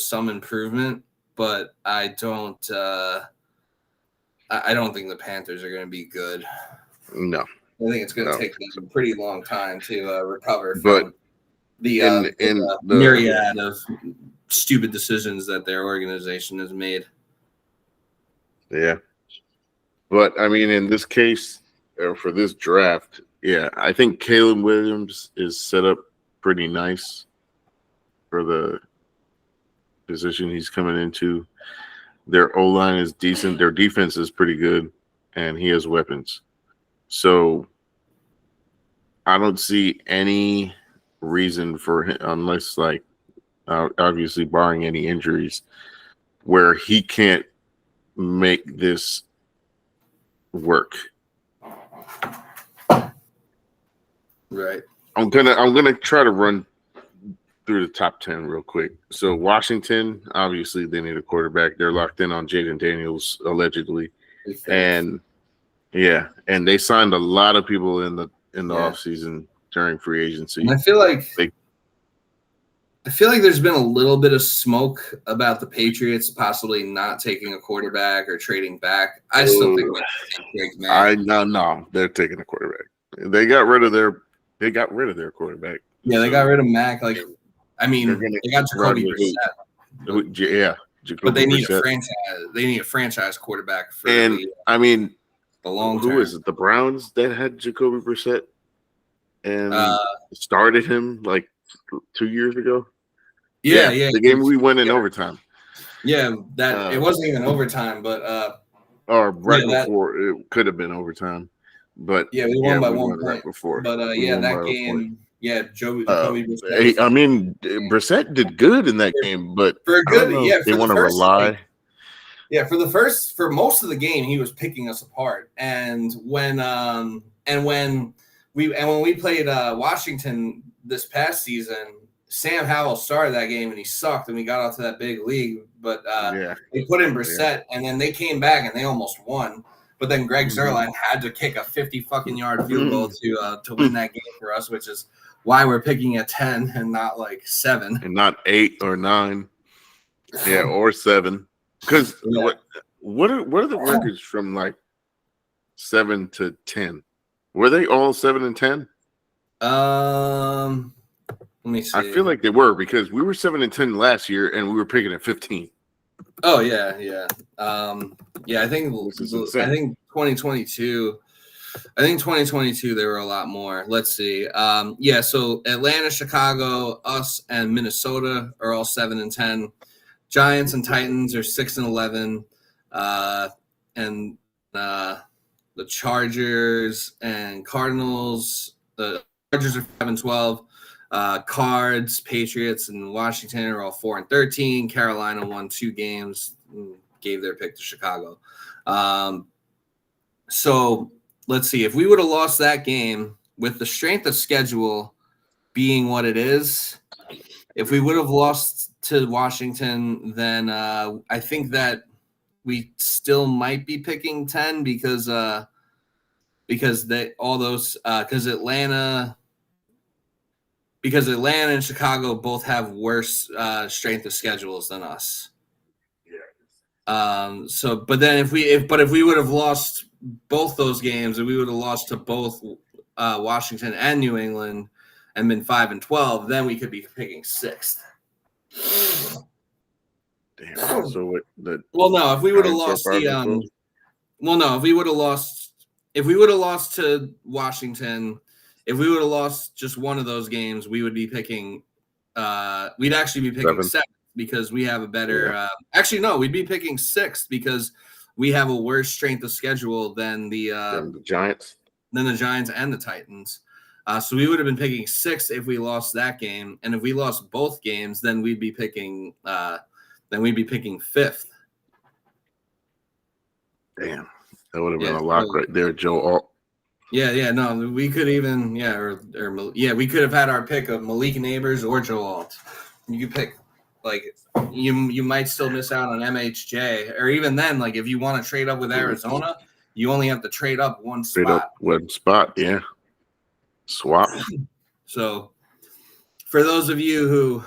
some improvement, but I don't think the Panthers are going to be good. No, I think it's going to take them a pretty long time to recover from the myriad of stupid decisions that their organization has made. Yeah, but I mean, in this case, for this draft, yeah, I think Caleb Williams is set up pretty nice for the position he's coming into. Their O-line is decent. Their defense is pretty good, and he has weapons. So I don't see any reason for him, unless, like, obviously barring any injuries, where he can't make this work. Right. I'm gonna try to run through the top 10 real quick. So Washington, obviously they need a quarterback. They're locked in on Jaden Daniels allegedly, and they signed a lot of people in the offseason during free agency. And I feel like there's been a little bit of smoke about the Patriots possibly not taking a quarterback or trading back. I still think no, they're taking a quarterback. They got rid of their quarterback. Yeah, they got rid of Mac. Like, I mean, they got Jacoby Brissett. Yeah, but they need a franchise. They need a franchise quarterback for the long term. Who is it? The Browns that had Jacoby Brissett and started him like 2 years ago. Yeah. The game we won in overtime. Yeah, that it wasn't even overtime, but or before it could have been overtime. But we won by 1 point right before. But that game, Jacoby Brissett. I mean, Brissett did good in that game, but for a good, they want to rely. For most of the game, he was picking us apart. And when we played Washington this past season, Sam Howell started that game and he sucked, and we got out to that big lead. But they put in Brissett, and then they came back and they almost won. But then Greg Zuerlein had to kick a 50 fucking yard field goal to win that game for us, which is why we're picking a 10 and not like 7 and not 8 or 9, or 7. Because what are the records from like 7 to 10? Were they all 7 and 10? Let me see. I feel like they were, because we were 7 and 10 last year, and we were picking at 15. Oh yeah. I think 2022. I think 2022 there were a lot more. Let's see. So Atlanta, Chicago, us, and Minnesota are all 7 and 10. Giants and Titans are 6 and 11. And the Chargers and Cardinals. The Chargers are 5 and 12. Cards, Patriots, and Washington are all 4 and 13. Carolina won 2 games, and gave their pick to Chicago. So let's see. If we would have lost that game with the strength of schedule being what it is, if we would have lost to Washington, then I think that we still might be picking 10 because Atlanta and Chicago both have worse strength of schedules than us. But if we would have lost both those games, and we would have lost to both Washington and New England and been 5 and 12, then we could be picking 6th. Damn. So if we would have lost if we would have lost to Washington, if we would have lost just one of those games, we would be picking. We'd actually be picking 7th because we have a better. We'd be picking 6th because we have a worse strength of schedule than the Giants, and the Titans. So we would have been picking 6th if we lost that game, and if we lost both games, then we'd be picking. Then we'd be picking 5th. Damn, that would have been a lock right there, Joe Alt. No, we could even, we could have had our pick of Malik Neighbors or Joe Alt. You could pick, like, you might still miss out on MHJ, or even then, like, if you want to trade up with Arizona, you only have to trade up one spot. Trade up one spot, yeah. Swap. So, for those of you who,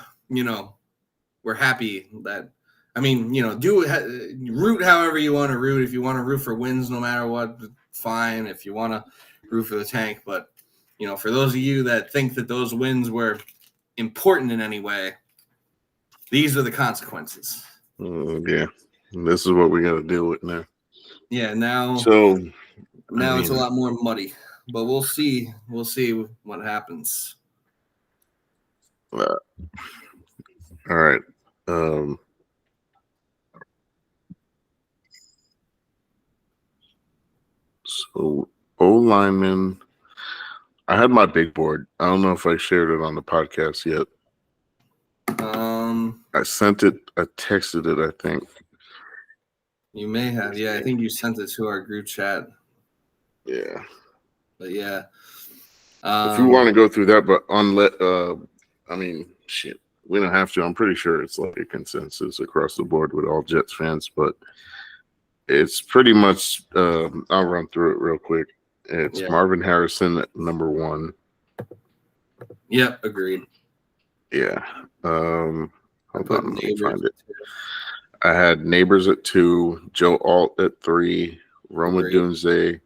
we're happy that, root however you want to root. If you want to root for wins no matter what, fine. If you want to root for the tank. But, for those of you that think that those wins were important in any way, these are the consequences. Yeah. This is what we got to deal with now. Yeah, now it's a lot more muddy. But we'll see. We'll see what happens. All right. So O-lineman, I had my big board. I don't know if I shared it on the podcast yet. I sent it. I texted it, I think. You may have. Yeah, I think you sent it to our group chat. Yeah. But yeah. If you want to go through that, but shit, we don't have to. I'm pretty sure it's like a consensus across the board with all Jets fans, but it's pretty much, I'll run through it real quick. It's Marvin Harrison at number 1. Yep, agreed. Yeah. Hold on, let me find it. I had Neighbors at 2, Joe Alt at 3, Roma Dunze,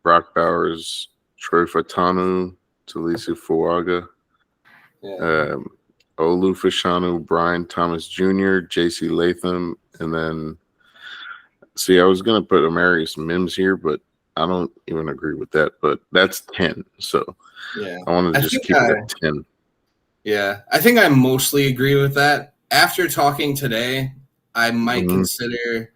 Brock Bowers, Troy Fatanu, Talisa Fuaga, Olu Fashanu, Brian Thomas Jr., J.C. Latham, and then, I was going to put Amarius Mims here, but I don't even agree with that. But that's 10, so I wanted to just keep it at 10. Yeah, I think I mostly agree with that. After talking today, I might consider,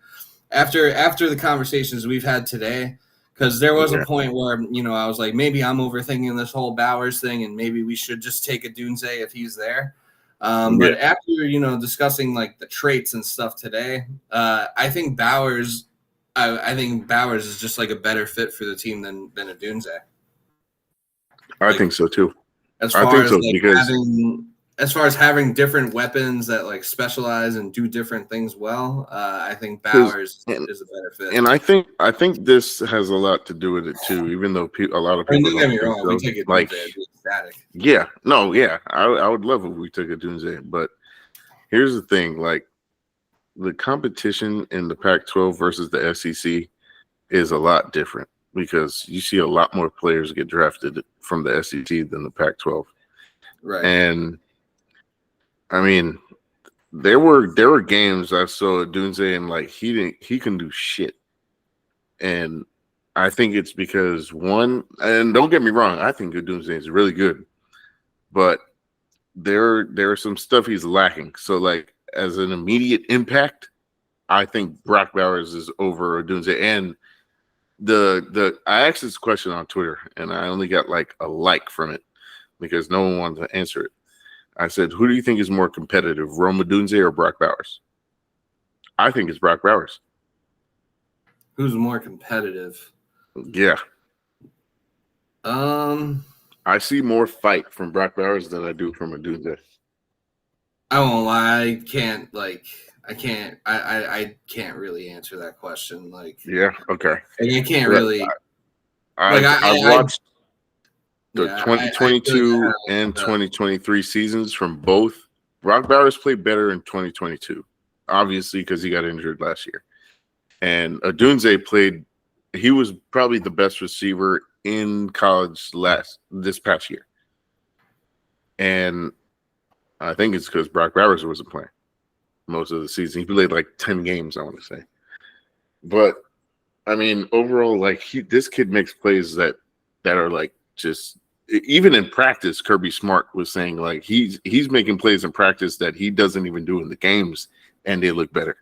after the conversations we've had today, because there was a point where, I was like, maybe I'm overthinking this whole Bowers thing, and maybe we should just take a Dunze if he's there. But after, discussing like the traits and stuff today, I think Bowers is just like a better fit for the team than a Dunze. I think so too. As far as like as far as having different weapons that like specialize and do different things well, I think Bowers is a better fit. And I think this has a lot to do with it too. Even though a lot of I mean, people don't get don't me think wrong, we so. take it Like, static. yeah, no, yeah, I would love if we took a Doomsday, but here's the thing: like, the competition in the Pac-12 versus the SEC is a lot different because you see a lot more players get drafted from the SEC than the Pac-12, Right? and I mean, there were games I saw at Doomsday and like he can do shit. And I think it's because one, and don't get me wrong, I think Good Doomsday is really good, but there's some stuff he's lacking. So like as an immediate impact, I think Brock Bowers is over Doomsday. And the I asked this question on Twitter and I only got like a like from it because no one wanted to answer it. I said, who do you think is more competitive, Rome Odunze or Brock Bowers? I think it's Brock Bowers. Who's more competitive? Yeah. I see more fight from Brock Bowers than I do from Odunze. I won't lie. I can't really answer that question. Like, yeah, okay. I can't really. I've watched the yeah, 2022 and 2023 seasons from both. Brock Bowers played better in 2022, obviously, because he got injured last year. And Odunze he was probably the best receiver in college this past year. And I think it's because Brock Bowers wasn't playing most of the season. He played like 10 games, I want to say. But I mean, overall, like this kid makes plays that are like just even in practice. Kirby Smart was saying like he's making plays in practice that he doesn't even do in the games, and they look better.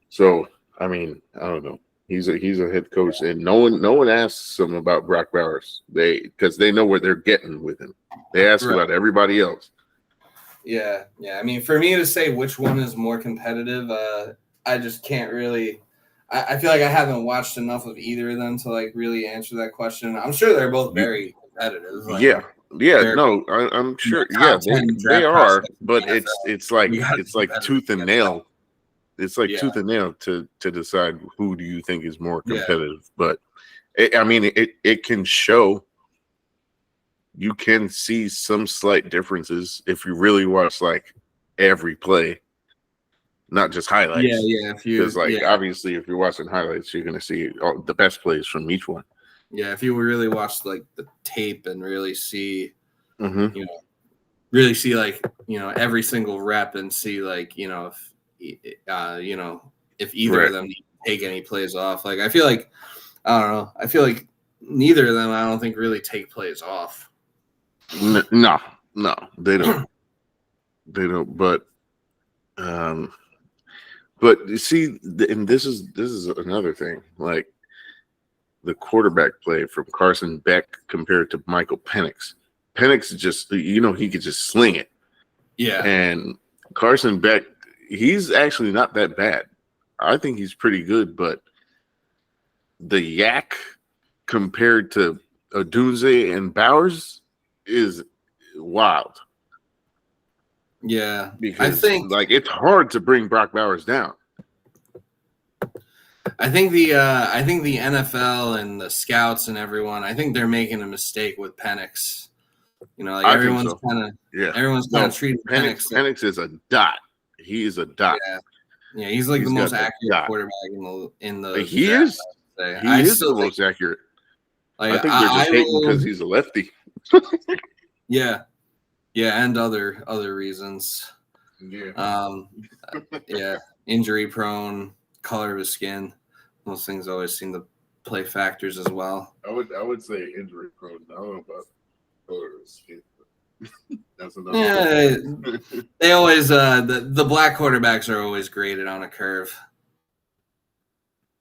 So I mean, I don't know. He's a head coach, and no one asks him about Brock Bowers. Because they know what they're getting with him. They ask about everybody else. Yeah. I mean, for me to say which one is more competitive, I just can't really. I feel like I haven't watched enough of either of them to like really answer that question. I'm sure they're both very competitive. Like, no, I'm sure. Yeah, they are, but it's like tooth and nail. It's like tooth and nail to decide who do you think is more competitive. But it can show. You can see some slight differences if you really watch like every play. Not just highlights. Yeah. Because obviously, if you're watching highlights, you're going to see all the best plays from each one. Yeah, if you really watch like the tape and really see, mm-hmm. Really see like every single rep and see like if either of them need to take any plays off. Like I feel like I don't know. I feel like neither of them I don't think really take plays off. No, they don't. They don't. But you see, and this is another thing. Like the quarterback play from Carson Beck compared to Michael Penix. Penix just he could just sling it. Yeah. And Carson Beck, he's actually not that bad. I think he's pretty good, but the yak compared to Odunze and Bowers is wild. Yeah, because I think it's hard to bring Brock Bowers down. I think the NFL and the scouts and everyone, I think they're making a mistake with Penix. Everyone's kind of treating Penix. Penix is a dot. He is a dot. Yeah, he's like the most accurate quarterback in the. He is. He is the most accurate. Like, I think they're just hating because he's a lefty. Yeah, and other reasons. Yeah. Injury prone, color of his skin. Those things always seem to play factors as well. I would say injury prone. I don't know about color of his skin. That's another. They always the black quarterbacks are always graded on a curve.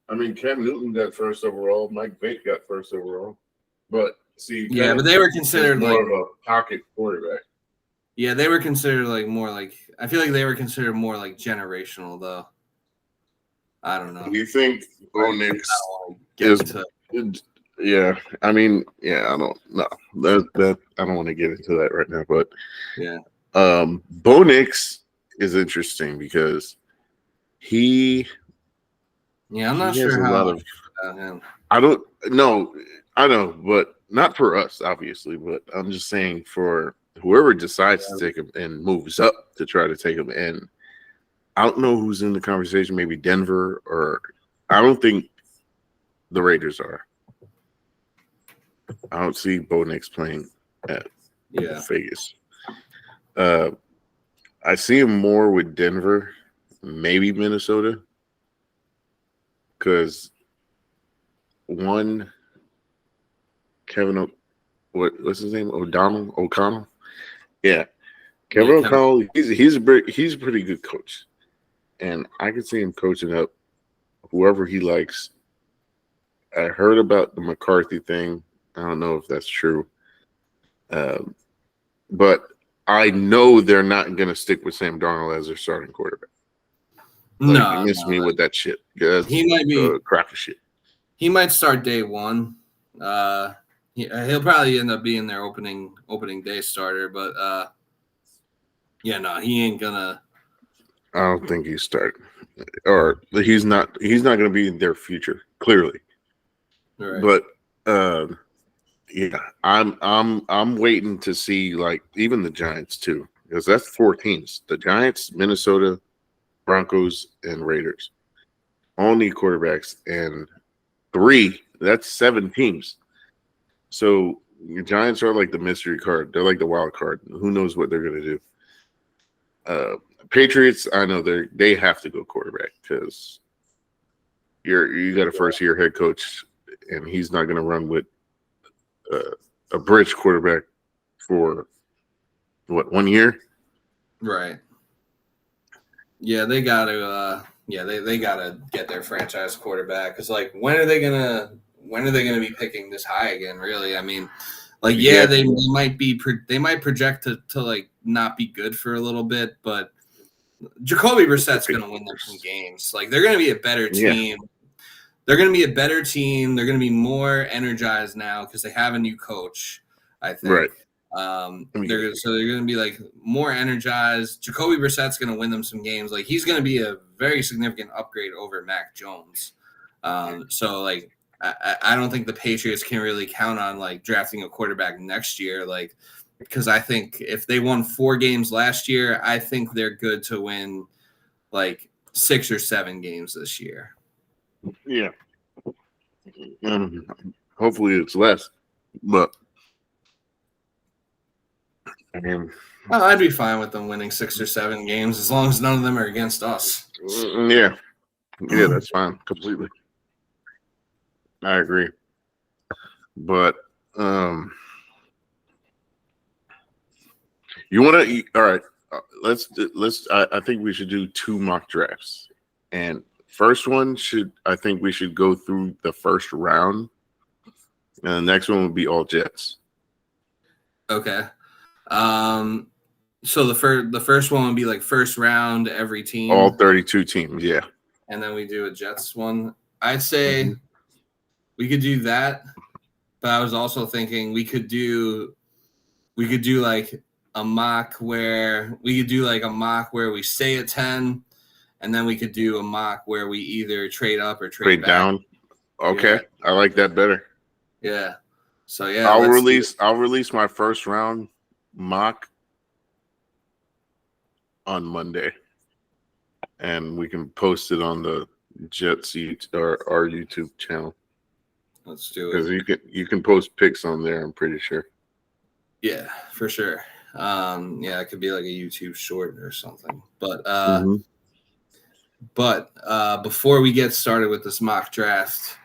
I mean, Cam Newton got first overall. Mike Vick got first overall. But see, but they were considered more of a pocket quarterback. Yeah, they were considered I feel like they were considered more like generational though. I don't know. Do you think Bo Nix is Yeah, I mean, yeah, I don't know that I don't want to get into that right now, but Yeah. Bo Nix is interesting because he Yeah, I'm not has sure a how lot I of feel about him. I don't know, I know, but not for us, obviously, but I'm just saying for whoever decides to take him and moves up to try to take him in. I don't know who's in the conversation, maybe Denver, or I don't think the Raiders are. I don't see Bo Nix playing at Vegas. I see him more with Denver, maybe Minnesota, because one what's his name? O'Connell. Yeah, Kevin O'Connell. He's a pretty good coach, and I could see him coaching up whoever he likes. I heard about the McCarthy thing. I don't know if that's true, but I know they're not going to stick with Sam Darnold as their starting quarterback. Like, you miss me with that shit. He might be cracker shit. He might start day one. He'll probably end up being their opening day starter, but he ain't gonna. I don't think he's starting, or he's not going to be their future, clearly. Right. But yeah, I'm waiting to see, like, even the Giants too, because that's 4 teams: the Giants, Minnesota, Broncos, and Raiders. All need quarterbacks, and 3, that's 7 teams. So the Giants are like the mystery card. They're like the wild card. Who knows what they're going to do? Patriots, I know they have to go quarterback because you got a first-year head coach, and he's not going to run with a bridge quarterback for 1 year. Right. Yeah, they got to. They got to get their franchise quarterback because, like, when are they gonna be picking this high again? Really, I mean, like, they might project to like not be good for a little bit, but Jacoby Brissett's gonna win them some games. Like, they're gonna be a better team. Yeah. They're gonna be a better team. They're gonna be more energized now because they have a new coach, I think. Right. They're going to be like more energized. Jacoby Brissett's going to win them some games. Like, he's going to be a very significant upgrade over Mac Jones. So like, I don't think the Patriots can really count on like drafting a quarterback next year. Like, because I think if they won 4 games last year, I think they're good to win like 6 or 7 games this year. Yeah. Hopefully it's less, but I mean, I'd be fine with them winning 6 or 7 games as long as none of them are against us. Yeah, that's fine completely. I agree, but you want to? All right, let's. I think we should do 2 mock drafts, and first one I think we should go through the first round, and the next one would be all Jets. Okay. So the first one would be like first round, every team. All 32 teams, yeah. And then we do a Jets one. I'd say we could do that, but I was also thinking we could do like a mock where we stay at 10, and then we could do a mock where we either trade up or trade down. Okay, yeah. I like that better. Yeah. So yeah, I'll release my first round mock on Monday, and we can post it on the Jets or our YouTube channel. Let's do it. Because you can post pics on there, I'm pretty sure. Yeah, for sure. It could be like a YouTube short or something. But before we get started with this mock draft,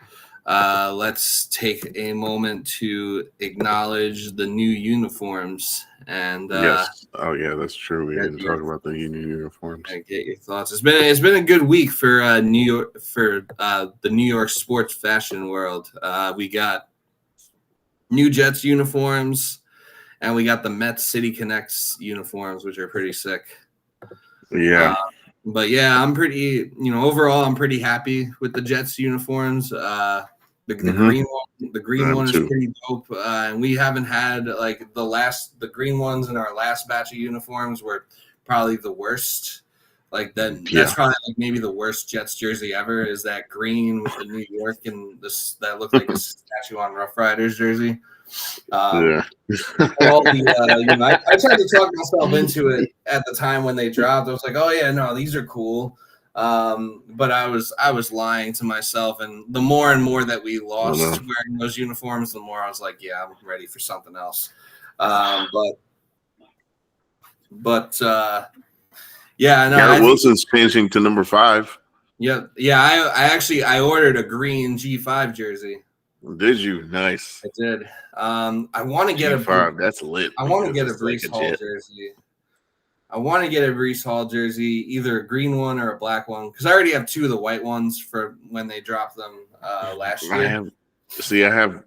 let's take a moment to acknowledge the new uniforms. And yes, that's true. We didn't talk about the new uniforms. Get your thoughts. It's been a good week for New York the New York sports fashion world. We got new Jets uniforms, and we got the Mets City Connects uniforms, which are pretty sick. Yeah. But yeah, I'm pretty, overall, I'm pretty happy with the Jets uniforms. The Mhm. green one, the green Them one is too. pretty dope. And we haven't had like the green ones in our last batch of uniforms were probably the worst. Like that's Yeah. probably like maybe the worst Jets jersey ever is that green with the New York and this that looked like a statue on Rough Riders jersey. Yeah. All the I tried to talk myself into it at the time when they dropped. I was like, oh yeah, no, these are cool. But I was lying to myself, and the more and more that we lost wearing those uniforms, the more I was like, yeah, I'm ready for something else. Yeah, no, Garrett Wilson's changing to number 5. Yeah. I ordered a green G5 jersey. Did you? Nice. I did. I want to get G5. That's lit. I want to get a it's like Breece Hall jersey. I want to get a Breece Hall jersey, either a green one or a black one, because I already have 2 of the white ones for when they dropped them last year.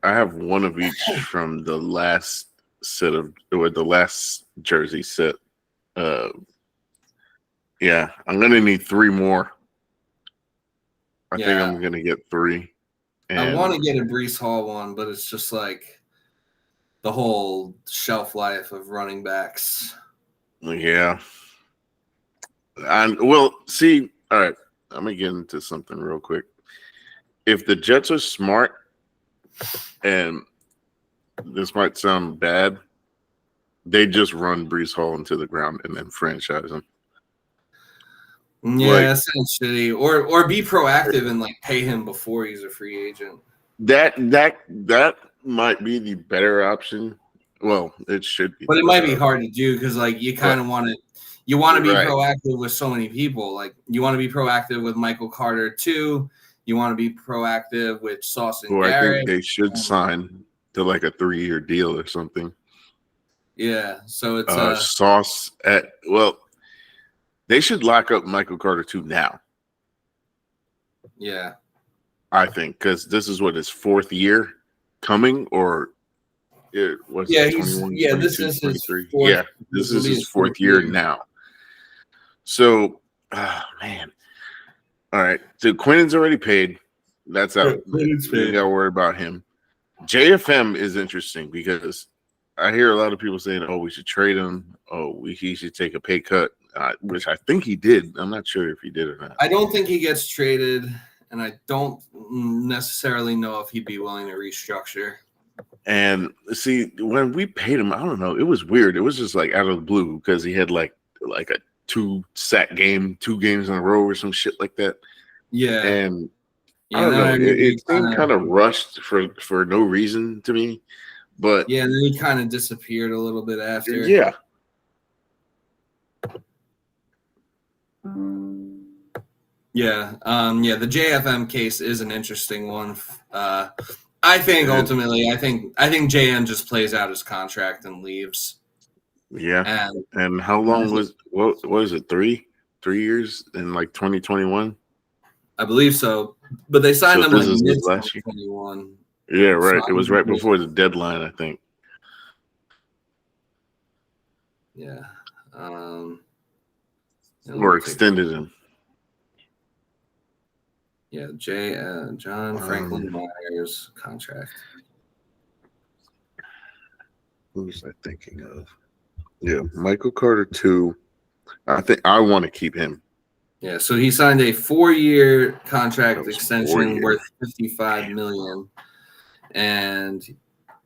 I have one of each from the last set of or the last jersey set. Yeah, I'm gonna need 3 more. I think I'm gonna get 3. I want to get a Breece Hall one, but it's just like the whole shelf life of running backs. Yeah. Well, see, all right. I'm gonna get into something real quick. If the Jets are smart, and this might sound bad, they just run Breece Hall into the ground and then franchise him. Yeah, that sounds shitty. Or be proactive and like pay him before he's a free agent. That might be the better option. Well, it should be. But it might be hard to do because like you kind of want to be proactive with so many people. Like you want to be proactive with Michael Carter too. You want to be proactive with Sauce and Garrett. I think they should sign to like a 3-year deal or something. Yeah, so it's Sauce they should lock up Michael Carter too now. Yeah, I think because this is what his 4th year coming, or it was. This is his 4th. This is his 4th year now. So, man. All right, so Quinn's already paid. That's out. You got to worry about him. JFM is interesting because I hear a lot of people saying, "Oh, we should trade him. Oh, he should take a pay cut," which I think he did. I'm not sure if he did or not. I don't think he gets traded, and I don't necessarily know if he'd be willing to restructure. And see, when we paid him, I don't know. It was weird. It was just like out of the blue because he had like a 2-sack game, 2 games in a row or some shit like that. Yeah. And I don't know. It seemed kind of rushed for no reason to me. But yeah, and then he kind of disappeared a little bit after. Yeah. Yeah. The JFM case is an interesting one. I think ultimately, I think JM just plays out his contract and leaves. Yeah. And how long what was it? 3 years in like 2021? I believe so. But they signed him like mid-2021. Yeah, right. It was right before the deadline, I think. Yeah. Or extended him. Yeah, John Franklin Myers contract. Who was I thinking of? Yeah, Michael Carter 2. I think I want to keep him. Yeah, so he signed a 4-year contract extension worth $55 million, and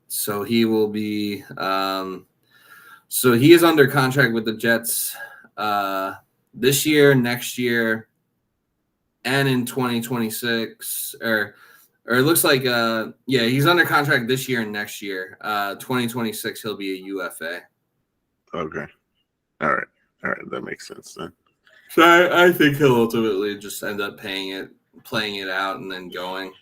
so he will be. So he is under contract with the Jets this year, next year, and in 2026. Or it looks like he's under contract this year and next year. 2026 he'll be a UFA. Okay. All right, that makes sense then. So I think he'll ultimately just end up playing it out, and then going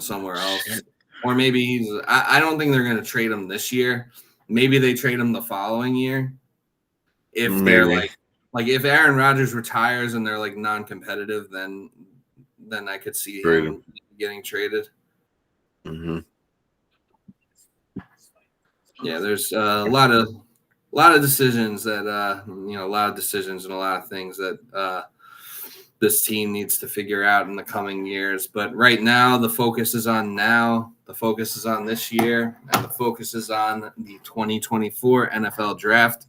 somewhere else. Or maybe I don't think they're going to trade him this year. Maybe they trade him the following year. If they're like if Aaron Rodgers retires and they're like non-competitive, then I could see him getting traded. Mm-hmm. Yeah, there's a lot of decisions that a lot of decisions and a lot of things that this team needs to figure out in the coming years. But right now, the focus is on now. The focus is on this year, and the focus is on the 2024 NFL Draft.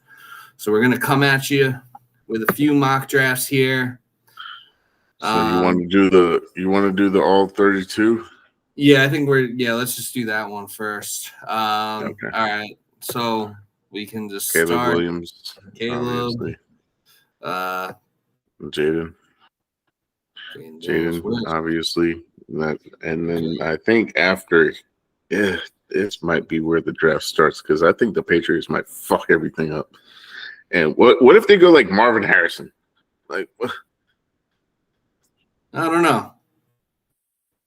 So we're going to come at you with a few mock drafts here. So you want to do the all 32? Yeah, I think let's just do that one first. Okay. All right. So we can just Caleb start. Williams, Caleb. Jaden, obviously. And then I think after, this might be where the draft starts because I think the Patriots might fuck everything up. And what if they go like Marvin Harrison? Like, I don't know.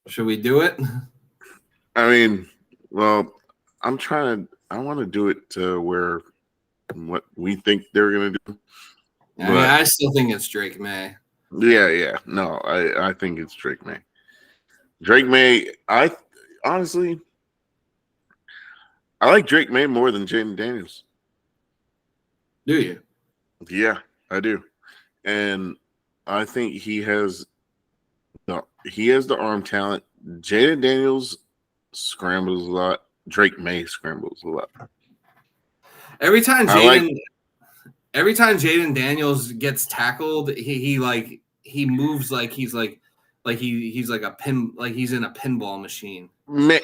Should we do it? I mean, well, I want to do it to where what we think they're going to do. I still think it's Drake May. Yeah. No, I think it's Drake May. Drake May, I honestly, I like Drake May more than Jaden Daniels. Do you? Yeah, I do. And I think he has the arm talent. Jaden Daniels scrambles a lot. Drake May scrambles a lot. Every time Jaden Daniels gets tackled, he moves like he's like a pin, like he's in a pinball machine. Man,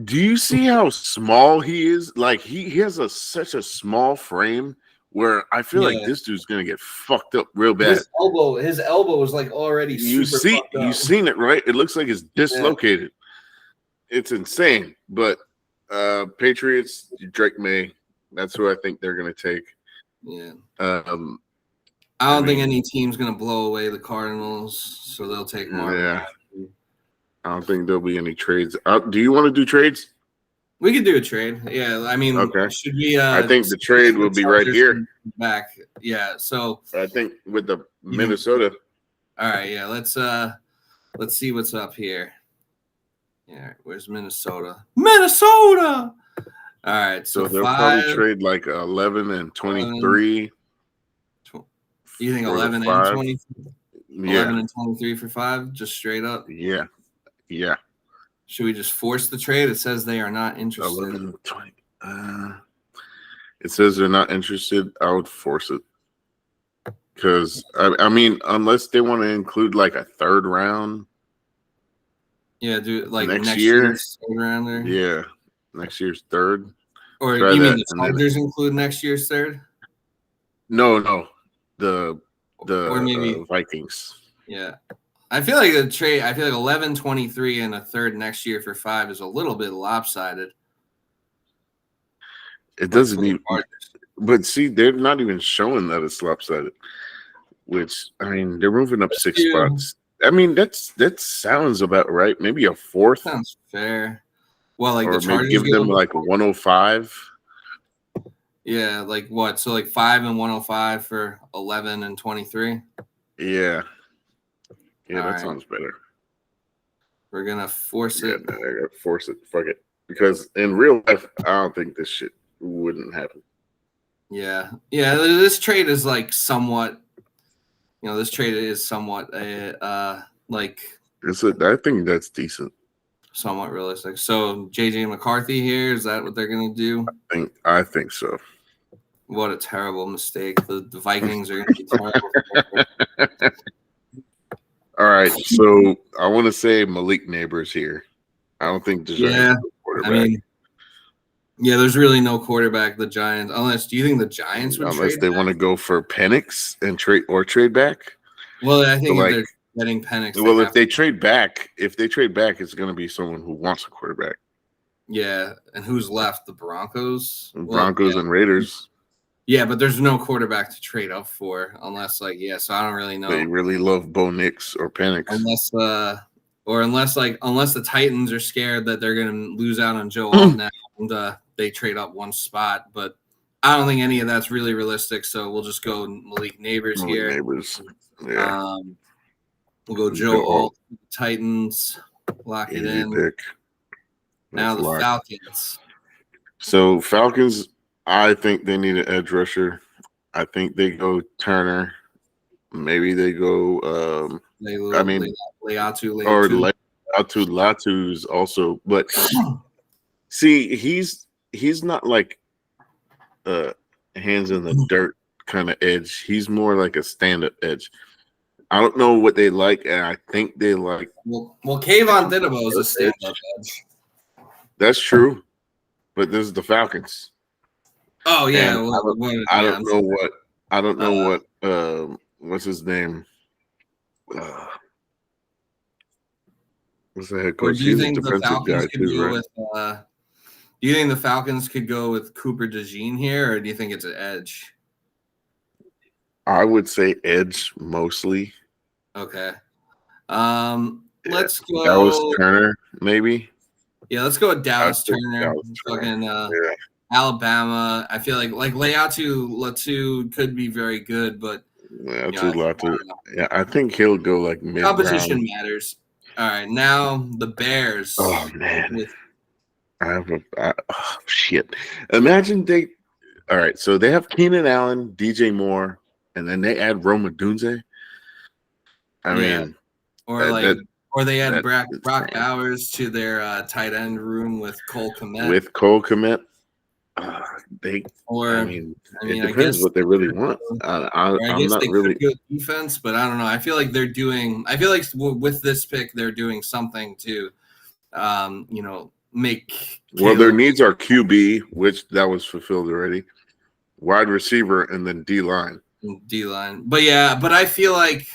do you see how small he is? Like he has such a small frame where I feel like this dude's gonna get fucked up real bad. His elbow is like already you've seen it, right? It looks like it's dislocated. Yeah. It's insane. But Patriots, Drake May, that's who I think they're gonna take. Yeah. I don't think any team's gonna blow away the Cardinals, so they'll take Marvin. Yeah. I don't think there'll be any trades. Do you want to do trades? We could do a trade. Yeah, I mean, okay. Should we? I think the trade will be right here. Back. Yeah. So I think with the Minnesota. All right. Yeah. Let's see what's up here. Yeah. Where's Minnesota? Minnesota. All right. So they'll probably trade like 11 and 23. You think 11 and 20? 11 and 23 for 5, just straight up? Yeah. Should we just force the trade? It says they are not interested. 11 and 20. It says they're not interested. I would force it. Because, I mean, unless they want to include like a third round. Yeah, do like next year's third rounder. Yeah, next year's third. Or you mean the Chargers include next year's third? No. The or maybe Vikings. Yeah. I feel like 11, 23, and a third next year for 5 is a little bit lopsided. It doesn't even. But see, they're not even showing that it's lopsided. Which, I mean, they're moving up 6 spots. I mean, that sounds about right. Maybe a 4th. Sounds fair. Well, like or the Chargers maybe give them like 105. Yeah, like what? So like 5 and 105 for 11 and 23. Yeah, that sounds better. We're gonna force it. I gotta force it. Fuck it. Because in real life, I don't think this shit wouldn't happen. Yeah. This trade is like somewhat. This trade is somewhat like. I think that's decent. Somewhat realistic. So JJ McCarthy here, is that what they're gonna do? I think so. What a terrible mistake. The Vikings are gonna be terrible. All right, so I want to say Malik Neighbors here. I don't think the Giants quarterback. There's really no quarterback. The Giants, do you think the Giants would unless they want to go for Penix and trade back? Well, I think if they're getting Penix. Well, if they trade back, it's going to be someone who wants a quarterback. Yeah, and who's left? The Broncos, and Raiders. Yeah, but there's no quarterback to trade up for unless so I don't really know. They really love Bo Nix or Penix. Unless the Titans are scared that they're going to lose out on Joe Altman and they trade up 1 spot, but I don't think any of that's really realistic. So we'll just go Malik Neighbors here. Yeah. We'll go Joe Alt, Titans, lock it in. Pick. Now the Falcons. So Falcons, I think they need an edge rusher. I think they go Turner. Maybe they go. I mean, Leatu, or Leatu. Latu's also, but see, he's not like hands in the dirt kind of edge. He's more like a stand-up edge. I don't know what they like, and I think they like. Well, Kayvon Thibodeau is a stand-up edge. That's true, but this is the Falcons. Oh yeah, I don't know what. I don't know what. What's his name? What's the head coach? Do you He's think a the defensive Falcons guy could too, go right? with? Do you think the Falcons could go with Cooper DeJean here, or do you think it's an edge? I would say edge mostly. Okay. Let's go Dallas Turner, maybe. Yeah, let's go with Dallas Turner. Fucking Alabama. I feel like Latu could be very good, but Latu. Yeah, I think he'll go like mid. Competition matters. All right, now the Bears. Oh man, shit. Imagine they. All right, so they have Keenan Allen, DJ Moore, and then they add Rome Odunze. I mean, or they add Brock Bowers to their tight end room with Cole Kmet. It depends what they really want. I'm not really good defense, but I don't know. I feel like they're doing. I feel like with this pick, they're doing something to, make. Well, their needs are QB, which that was fulfilled already. Wide receiver and then D line. But I feel like.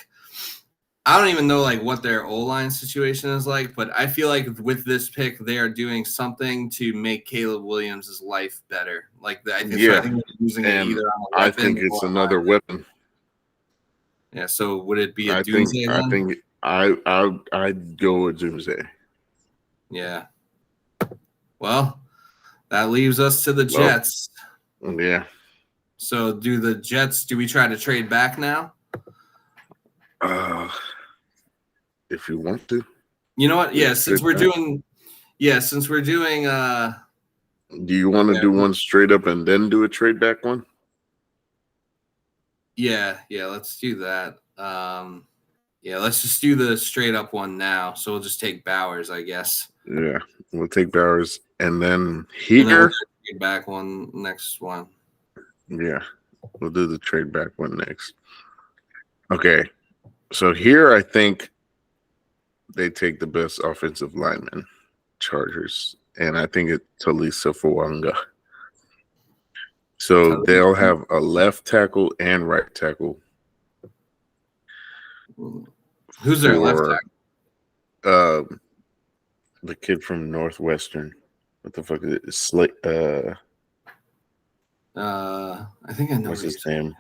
I don't even know what their O-line situation is like, but I feel like with this pick, they are doing something to make Caleb Williams' life better. I think they're using it either on a weapon. I think it's another weapon. Yeah. So would it be a Doomsday? I think I'd go with Doomsday. Yeah. Well, that leaves us to the Jets. Yeah. So do we try to trade back now? If you want to. You know what? Yeah, since we're doing do you want to do one straight up and then do a trade back one? Yeah, let's do that. Let's just do the straight up one now. So we'll just take Bowers, I guess. Yeah, we'll take Bowers and then Heger. Trade back one next one. Yeah, we'll do the trade back one next. Okay, so here I think they take the best offensive lineman, Chargers, and I think it's Talisa Fuanga. So they'll have a left tackle and right tackle. Who's their left tackle? The kid from Northwestern. What the fuck is it? I think I know. What's his name?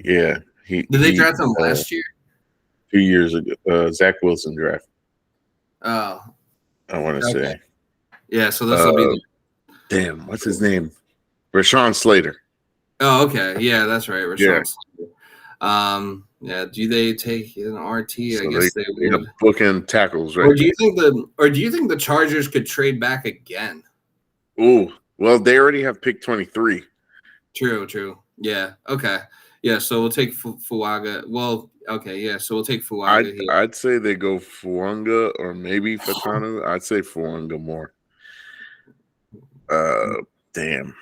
Yeah. Did they draft him last year? 2 years ago. Zach Wilson draft. Oh. I want to say. Yeah, so this will be damn, what's his name? Rashawn Slater. Oh, okay. Yeah, that's right. Rashawn Slater. Do they take an RT? So I guess they would. Bookend tackles, right? Or do you think the Chargers could trade back again? Oh, well, they already have pick 23. True. Yeah. Okay. Yeah, so we'll take Fuaga. Well, okay, yeah, so we'll take Fuaga here. I'd say they go Fuanga or maybe Fatanu. I'd say Fuanga more. Damn.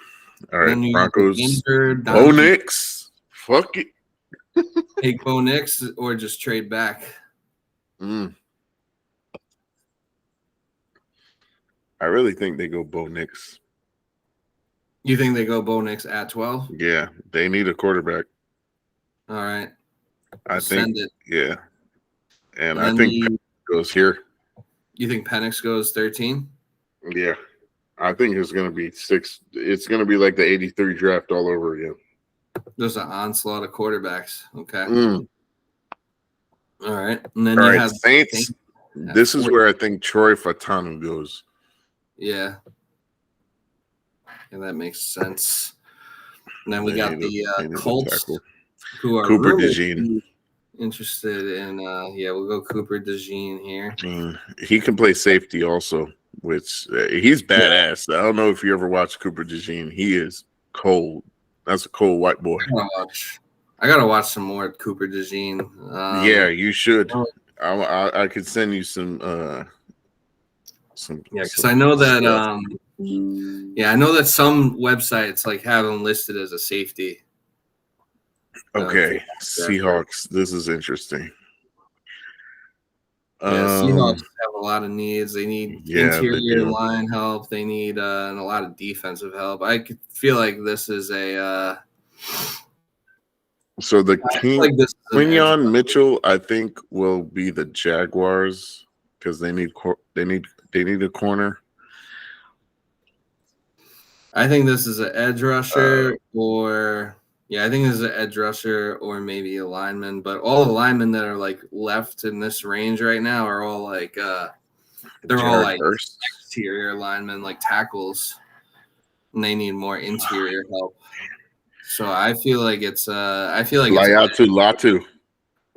All right, Broncos. Bo Nix. Fuck it. Take Bo Nix or just trade back. I really think they go Bo Nix. You think they go Bo Nix at 12? Yeah, they need a quarterback. All right. I think it. Yeah. And I think Penix goes here. You think Penix goes 13? Yeah. I think it's going to be 6. It's going to be like the 83 draft all over again. There's an onslaught of quarterbacks. Okay. All right. And then you have Saints. This is where I think Troy Fatanu goes. Yeah. And that makes sense. And then we got the Colts, who are Cooper DeJean. Interested in we'll go Cooper DeJean here. He can play safety also, which he's badass. I don't know if you ever watched Cooper DeJean. He is cold. That's a cold white boy. I gotta watch some more Cooper DeJean. Yeah, you should. Oh. I could send you some. Yeah, because I know that. stuff. I know that some websites like have him listed as a safety. Okay, Seahawks. This is interesting. Yeah, Seahawks have a lot of needs. They need interior they line help. They need and a lot of defensive help. I could feel like this is a. So the King like Quinyon Mitchell, I think, will be the Jaguars because they need a corner. I think this is an edge rusher I think this is an edge rusher or maybe a lineman. But all the linemen that are like left in this range right now are all like they're all like exterior linemen, like tackles, and they need more interior help. So I feel like it's Latu.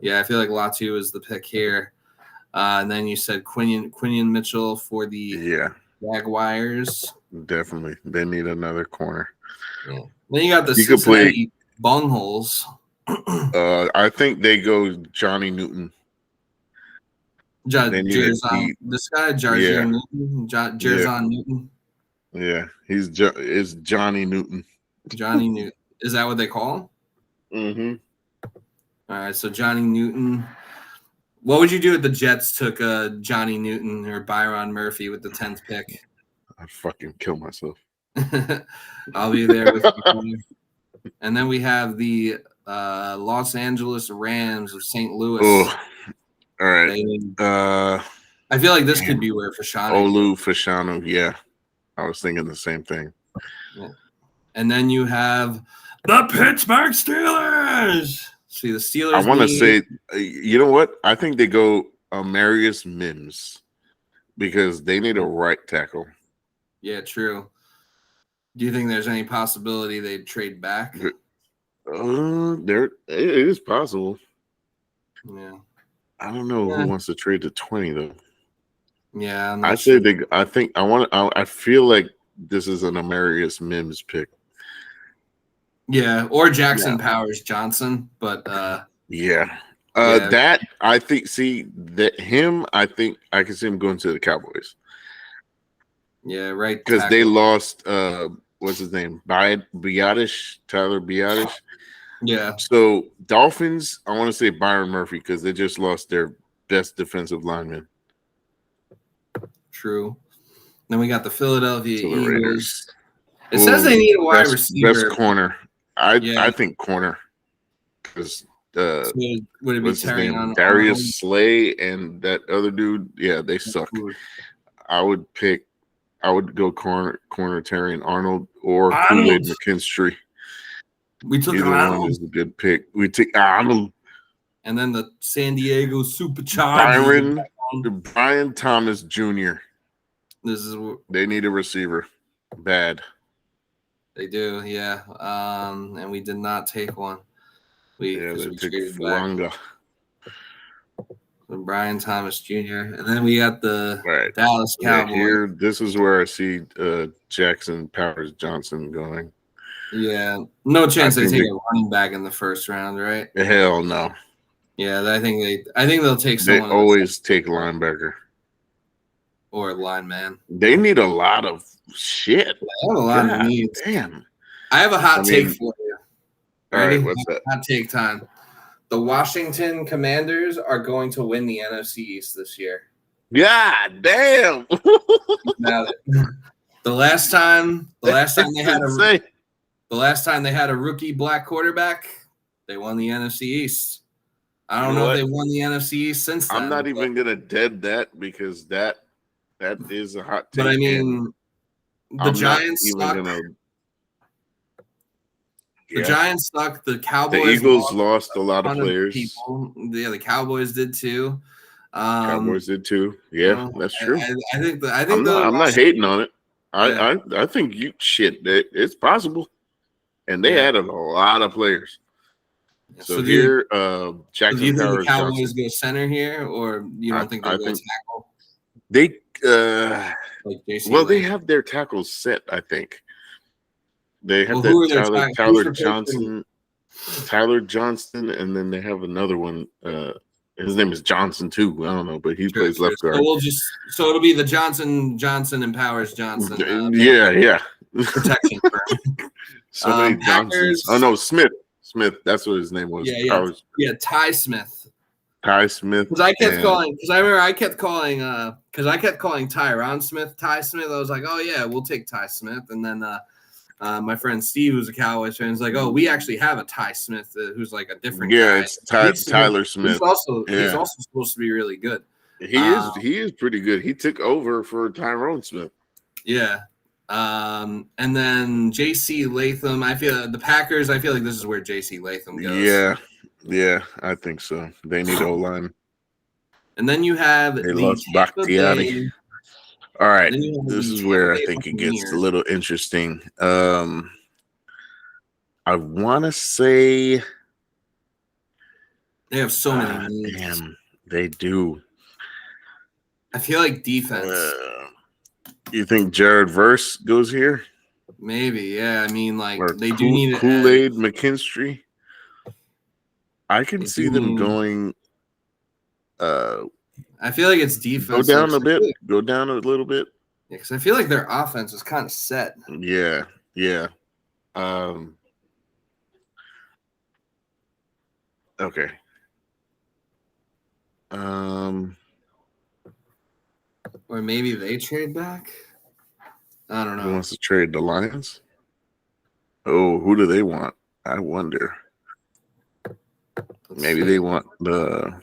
Yeah, I feel like Latu is the pick here. And then you said Quinyon Mitchell for the Jaguars. Definitely. They need another corner. Yeah. Then you got the Cincinnati Bungholes. I think they go Johnny Newton. Jerzon Newton. Yeah, it's Johnny Newton. Johnny Newton. Is that what they call him? Mm-hmm. All right, so Johnny Newton. What would you do if the Jets took Johnny Newton or Byron Murphy with the 10th pick? I'd fucking kill myself. I'll be there with you. And then we have the Los Angeles Rams of St. Louis. Oh, all right. I feel like this could be where Fashanu. Yeah, I was thinking the same thing. Yeah. And then you have the Pittsburgh Steelers. See, the Steelers. I want to say, you know what? I think they go Marius Mims because they need a right tackle. Yeah, true. Do you think there's any possibility they'd trade back? It is possible. Yeah. I don't know who wants to trade to 20 though. Yeah, I feel like this is an Amarius Mims pick. Yeah, or Jackson Powers Johnson, but that I think. See that him, I think I can see him going to the Cowboys. Yeah, right. Because they lost. What's his name? Tyler Biadasz. Yeah. So Dolphins, I want to say Byron Murphy because they just lost their best defensive lineman. True. Then we got the Philadelphia Eagles. It says they need a wide receiver. Best corner. I think corner. Because would it be Terry Arnold? Darius Slay and that other dude? Yeah, they suck. I would go corner Terry and Arnold or Kool-Aid McKinstry. We took Either one is a good pick. We take Arnold. And then the San Diego Superchargers. Brian Thomas Jr. They need a receiver. Bad. They do, yeah. And we did not take one. They took Fulanga. Brian Thomas Jr. And then we got the Dallas Cowboys. Here, this is where I see Jackson Powers Johnson going. Yeah, no chance they take a running back in the first round, right? Hell no. Yeah, I think they'll take someone. They always take linebacker or lineman. They need a lot of shit. They have a lot of needs. Damn. I have a hot take for you. Ready? All right, what's that? Hot take time. The Washington Commanders are going to win the NFC East this year. God damn. Now, the last time they had a rookie black quarterback, they won the NFC East. I don't know if they won the NFC East since then. I'm not even gonna dead that because that is a hot take. But I mean, the Giants suck. The Giants suck. The Cowboys. The Eagles lost a lot of players. Yeah, the Cowboys did too. Cowboys did too. Yeah, that's true. I think I'm not hating on it. I think it's possible, and they added a lot of players. So here, Jackson do you think Powers the Cowboys Johnson. go center here, or you don't think they'll go tackle? They like they have their tackles set. I think they have Tyler Johnson. Tyler Johnston, and then they have another one. His name is Johnson too. I don't know, but he plays left guard. So it'll be the Johnson and Powers Johnson. Yeah. Protection firm. So many Johnsons. Oh no, Smith. That's what his name was. Yeah. Ty Smith. Ty Smith. Because I kept calling Tyron Smith Ty Smith. I was like, oh yeah, we'll take Ty Smith. And then my friend Steve, who's a Cowboys fan, is like, oh, we actually have a Ty Smith who's like a different guy. It's Tyler Smith. He's also supposed to be really good. He is pretty good. He took over for Tyrone Smith. Yeah. And then J.C. Latham. I feel like this is where J.C. Latham goes. Yeah, I think so. They need O-line. And then you have they lost Bakhtiari. All right, this is where I think it gets a little interesting. I want to say they have so many needs. Damn, they do. I feel like defense. You think Jared Verse goes here? Maybe, yeah. I mean, like they do need Kool-Aid McKinstry. I can see them going. I feel like it's defense. Go down a bit. Go down a little bit. Yeah, because I feel like their offense is kind of set. Yeah. Okay. Or maybe they trade back. I don't know. Who wants to trade the Lions? Oh, who do they want? I wonder. Maybe they want the.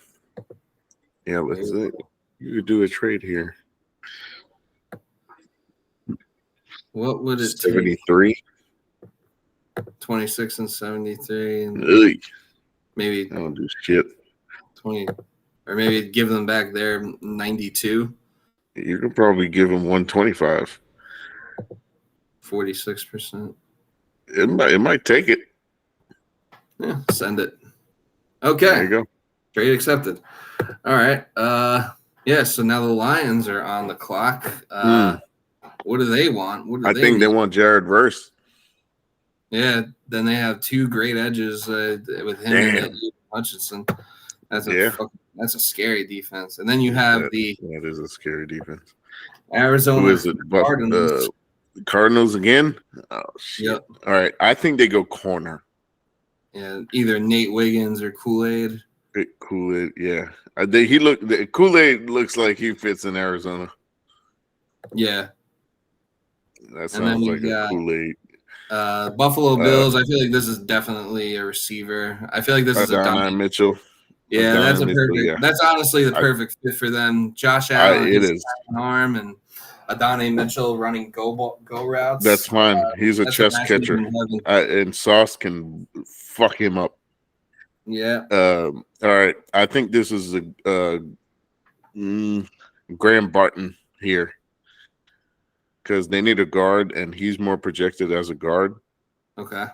Yeah, let's see. You could do a trade here. What would it 73? take? 26 and 73. And maybe I don't do shit. 20, or maybe give them back their 92. You could probably give them 125. 46%. It might take it. Yeah, send it. Okay. There you go. Trade accepted. All right. Yeah, so now the Lions are on the clock. What do they want? I think they want Jared Verse. Yeah, then they have two great edges with him and Hutchinson. That's a scary defense. And then you have that is a scary defense. Arizona. Who is it? Cardinals. Cardinals again? Oh shit. Yep. All right. I think they go corner. Yeah, either Nate Wiggins or Kool-Aid. Kool-Aid, yeah. Kool-Aid looks like he fits in Arizona. Yeah. That sounds like a Kool-Aid. Buffalo Bills. I feel like this is definitely a receiver. I feel like this is Adonai Mitchell. Yeah, that's a perfect. Yeah. That's honestly the perfect fit for them. Josh Allen, it is arm, and Adonai Mitchell running go routes. That's fine. He's a chest catcher, and Sauce can fuck him up. Yeah. All right. I think this is a Graham Barton here because they need a guard, and he's more projected as a guard. Okay.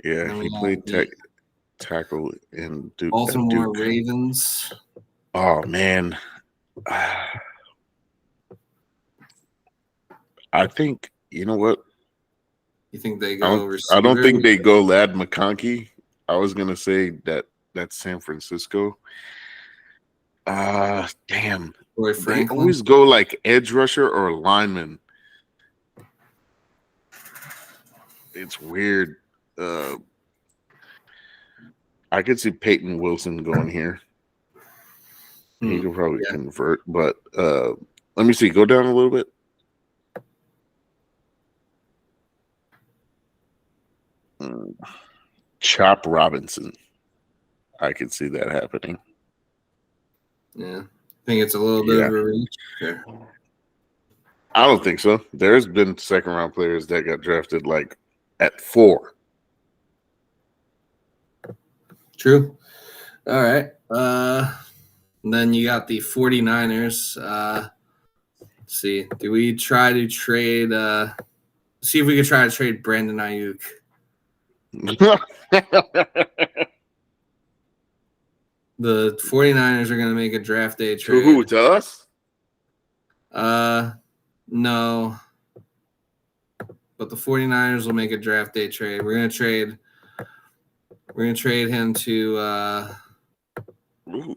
Yeah, he played tackle in Duke. Baltimore Ravens. Oh man. I think you know what. You think they go receiver? I don't think they go Lad McConkey. I was gonna say that's San Francisco. Damn. They always go like edge rusher or lineman. It's weird. I could see Peyton Wilson going here. He could probably convert, but let me see. Go down a little bit. Chop Robinson. I could see that happening. Yeah. I think it's a little bit of a reach there. I don't think so. There's been second round players that got drafted like at 4. True. All right. Then you got the 49ers. Let's see. Do we try to trade see if we could try to trade Brandon Ayuk? The 49ers are going to make a draft day trade. Who, to us? No. but the 49ers will make a draft day trade. We're gonna trade him to Ooh,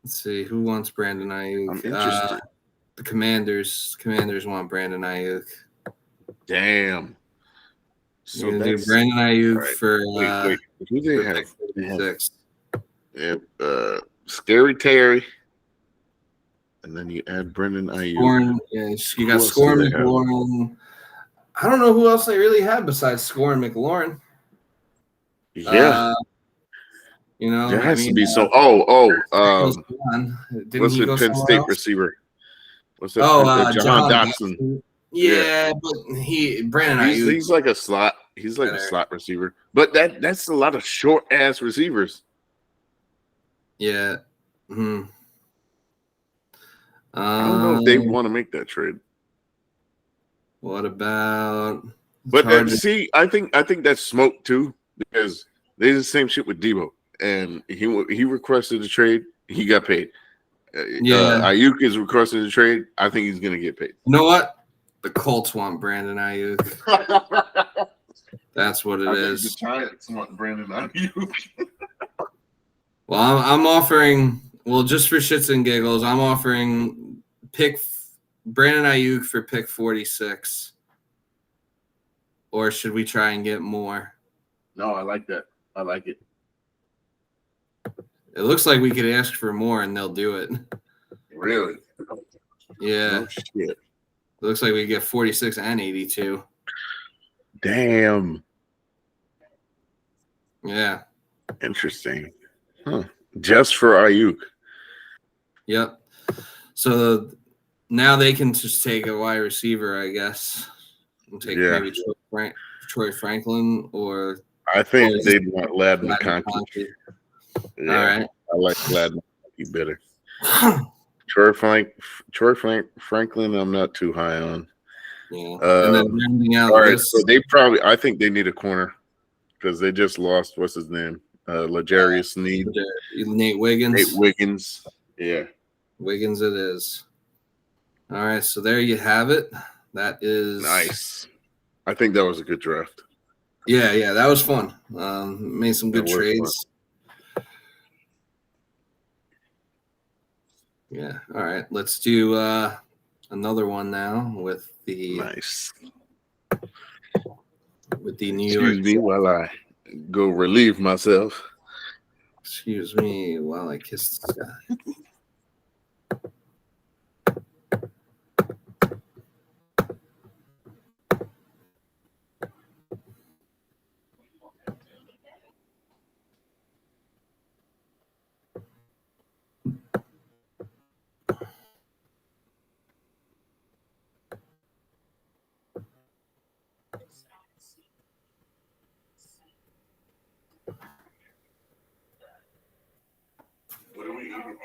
let's see who wants Brandon Ayuk. I'm interested. The Commanders. Commanders want Brandon Ayuk. Damn. So You're gonna do that's Brandon Ayuk right. for Wait. Who they for have? pick 46. They have Scary Terry, and then you add Brendan Ayuk. Scoring, yeah, you Who got else do Scoring they have? McLaurin. I don't know who else they really have besides Scoring McLaurin. Yeah, You know, there has to be Didn't what's he the go Penn somewhere State else? receiver? What's that? Oh, Jahan Dotson. Yeah, but Brandon Ayuk. He's like a slot. He's like a better. slot receiver. But that's a lot of short ass receivers. Yeah. Hmm. I don't know if they want to make that trade. What about? But see, I think that's smoke too, because they did the same shit with Debo, and he requested a trade. He got paid. Ayuk is requesting a trade. I think he's gonna get paid. You know what? The Colts want Brandon Ayuk. That's what it is. The Giants want Brandon Ayuk. Well, I'm offering. Well, just for shits and giggles, I'm offering pick Brandon Ayuk for pick 46. Or should we try and get more? No, I like that. I like it. It looks like we could ask for more and they'll do it. Really? Yeah. No shit. It looks like we get 46 and 82. Damn. Yeah. Interesting. Huh. Just for Ayuk. Yep. So now they can just take a wide receiver, I guess. And take maybe Troy Franklin or I think they'd want Lad McConkey. Yeah, all right. I like Lad McConkey better. Troy Franklin, I'm not too high on. Yeah. And then rounding out all right, so I think they need a corner because they just lost what's his name? L'Jarius Sneed. Nate Wiggins. Yeah. Wiggins it is. All right, so there you have it. That is nice. I think that was a good draft. Yeah, that was fun. Made some good trades. Fun. Yeah. All right. Let's do another one now with the New York. Excuse me while I go relieve myself. Excuse me while I kiss the sky. What are we eating?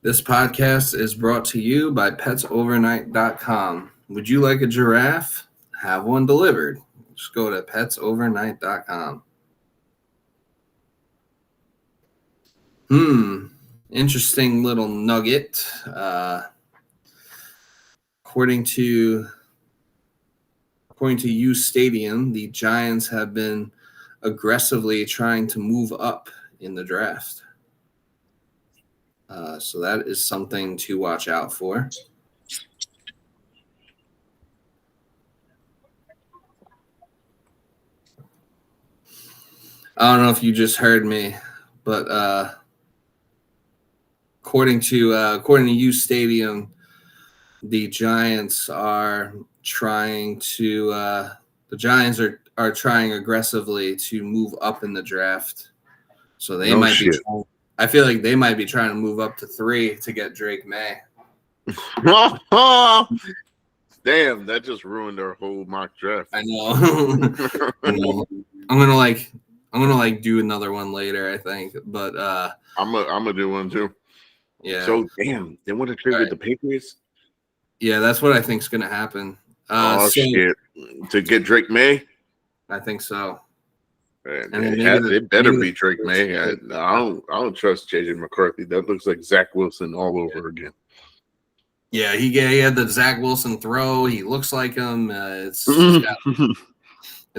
This podcast is brought to you by PetsOvernight.com. Would you like a giraffe? Have one delivered. Just go to PetsOvernight.com. Interesting little nugget. According to U Stadium, the Giants have been aggressively trying to move up in the draft. So that is something to watch out for. I don't know if you just heard me, but according to U Stadium, the Giants are trying to the Giants are trying aggressively to move up in the draft. So they No might shit. be trying, I feel like they might be trying to move up to 3 to get Drake May. Damn, that just ruined our whole mock draft. I know. I know. I'm gonna like do another one later, I think. But I'm gonna do one too. yeah. So damn, they want to trade with the Patriots? Yeah, that's what I think is gonna happen. Shit. To get Drake May? I think so. And then it better be Drake May. I don't trust JJ McCarthy. That looks like Zach Wilson all over again. Yeah, he had the Zach Wilson throw. He looks like him. It's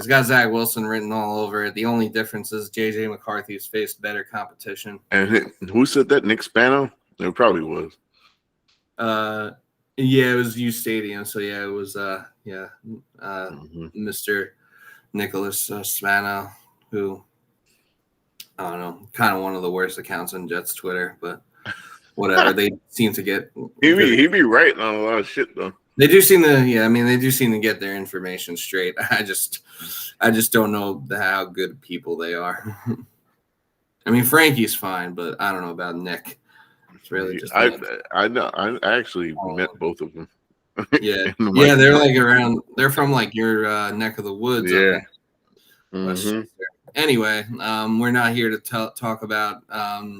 got Zach Wilson written all over it. The only difference is JJ McCarthy's faced better competition. And who said that? Nick Spano? It probably was. Yeah, it was U Stadium. So yeah, it was Mr. Nicholas Spano, who I don't know, kind of one of the worst accounts on Jets Twitter, but whatever. They seem to get he be right on a lot of shit though. They do seem to, they do seem to get their information straight. I just don't know how good people they are. I mean, Frankie's fine, but I don't know about Nick. It's really just I know. I actually met both of them. Yeah, yeah, they're like around. They're from like your neck of the woods. Yeah. Anyway, we're not here to talk about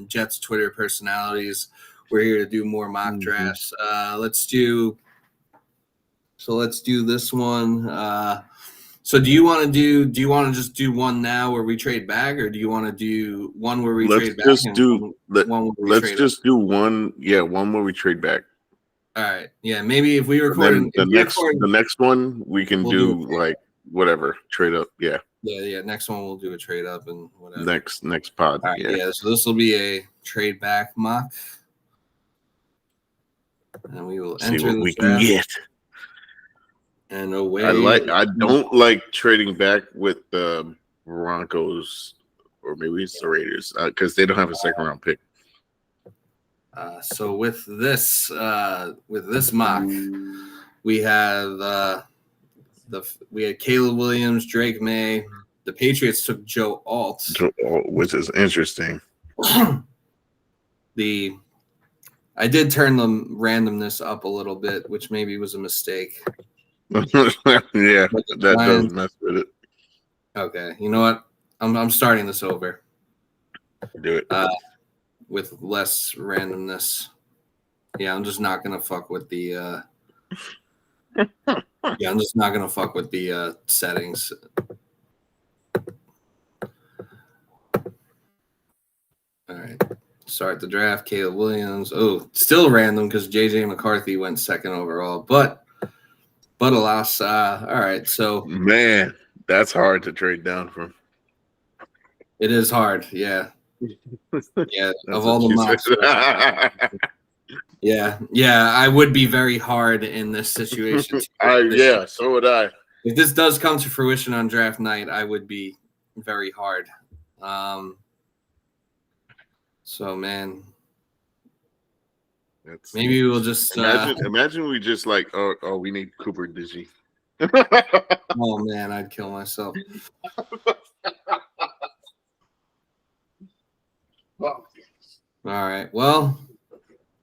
Jets Twitter personalities. We're here to do more mock drafts. Let's do this one. So do you want to just do one now where we trade back, or do you want to do one where we trade back? Let's just do one. Yeah, one where we trade back. All right. Yeah, maybe if we record the next one we can do like whatever trade up. Yeah. Yeah. Next one we'll do a trade up and whatever. Next pod. All right, yeah. So this will be a trade back mock, and we will see what we can get. And away. I don't like trading back with the Broncos or maybe it's the Raiders because they don't have a second round pick. So with this mock, we have we had Caleb Williams, Drake May. The Patriots took Joe Alt, which is interesting. I did turn the randomness up a little bit, which maybe was a mistake. Yeah, that does mess with it. Okay, you know what? I'm starting this over. Do it. With less randomness. Yeah, I'm just not gonna fuck with the I'm just not gonna fuck with the settings. All right. Start the draft. Caleb Williams. Oh, still random because JJ McCarthy went second overall, but alas, all right. So man, that's hard to trade down from. It is hard, yeah. Yeah, of all the mocks. Yeah, I would be very hard in this situation. So would I. If this does come to fruition on draft night, I would be very hard. So man, maybe we'll just imagine we just like we need Cooper Digi. Oh man, I'd kill myself. All right, well,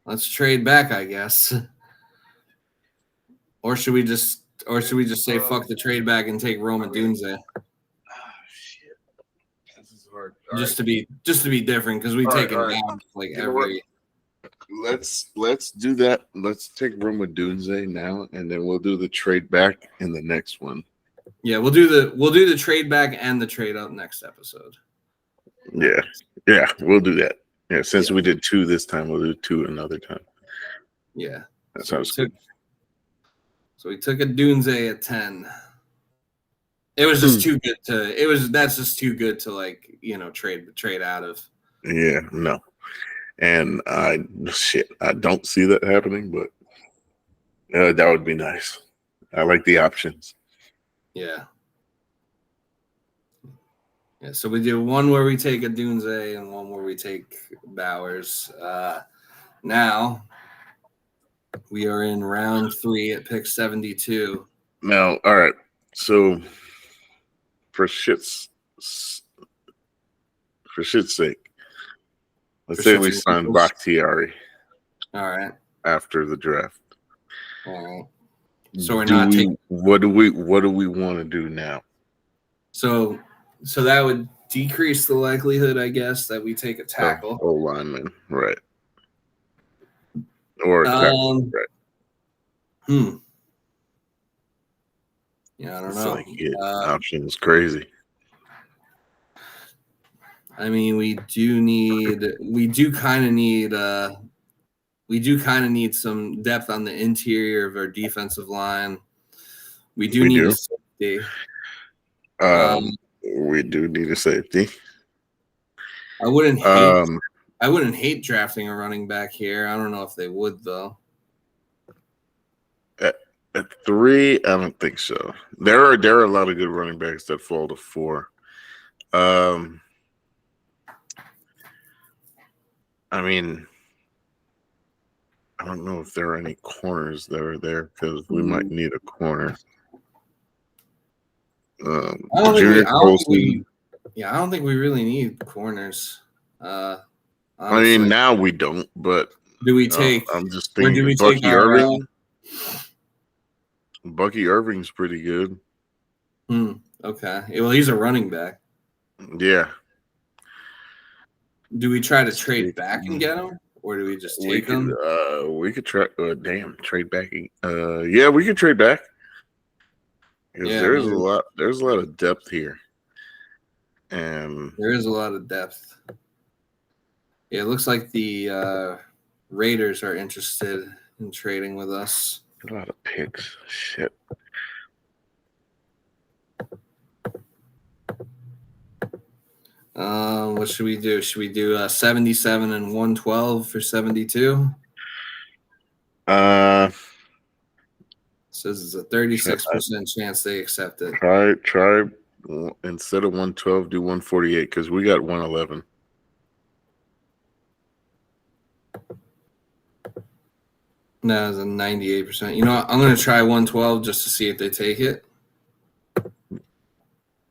let's trade back, I guess. Or should we just say fuck the trade back and take Rome Odunze? Shit. This is hard. Just to be different because we take him down like every. Let's do that. Let's take Rome Odunze now, and then we'll do the trade back in the next one. Yeah, we'll do the trade back and the trade up next episode. Yeah, we'll do that. Yeah, since we did 2 this time, we'll do 2 another time. Yeah, that sounds good. So we took a Odunze at 10. It was just too good to. That's just too good to trade out of. Yeah, no, and I don't see that happening, but that would be nice. I like the options. Yeah. Yeah, so we do one where we take a Dunze and one where we take Bowers. Now we are in round 3 at pick 72. Now, all right. So for shit's sake, let's say we sign Bakhtiari. All right. After the draft. All right. So we're not taking. What do we want to do now? So that would decrease the likelihood, I guess, that we take a tackle. O lineman, right? Or a tackle, right? Yeah, I don't know. Option is crazy. I mean, we do kind of need some depth on the interior of our defensive line. We do need a safety. We do need a safety. I wouldn't hate drafting a running back here. I don't know if they would though. At 3, I don't think so. There are a lot of good running backs that fall to 4. I mean, I don't know if there are any corners that are there because we might need a corner. I don't think we really need corners. I mean, now we don't, but do we take? I'm just thinking Bucky Irving. Bucky Irving's pretty good. Okay. Well, he's a running back. Yeah. Do we try to trade back and get him, or do we just take him? We could try. Trade back. Yeah, we could trade back. Yeah, there's a lot of depth here, and there is a lot of depth. Yeah, it looks like the Raiders are interested in trading with us. A lot of picks. Shit. What should we do? Should we do 77 and 112 for 72? Says it's a 36% chance they accept it. Try instead of 112, do 148 because we got 111. No, it's a 98%. You know what? I'm going to try 112 just to see if they take it.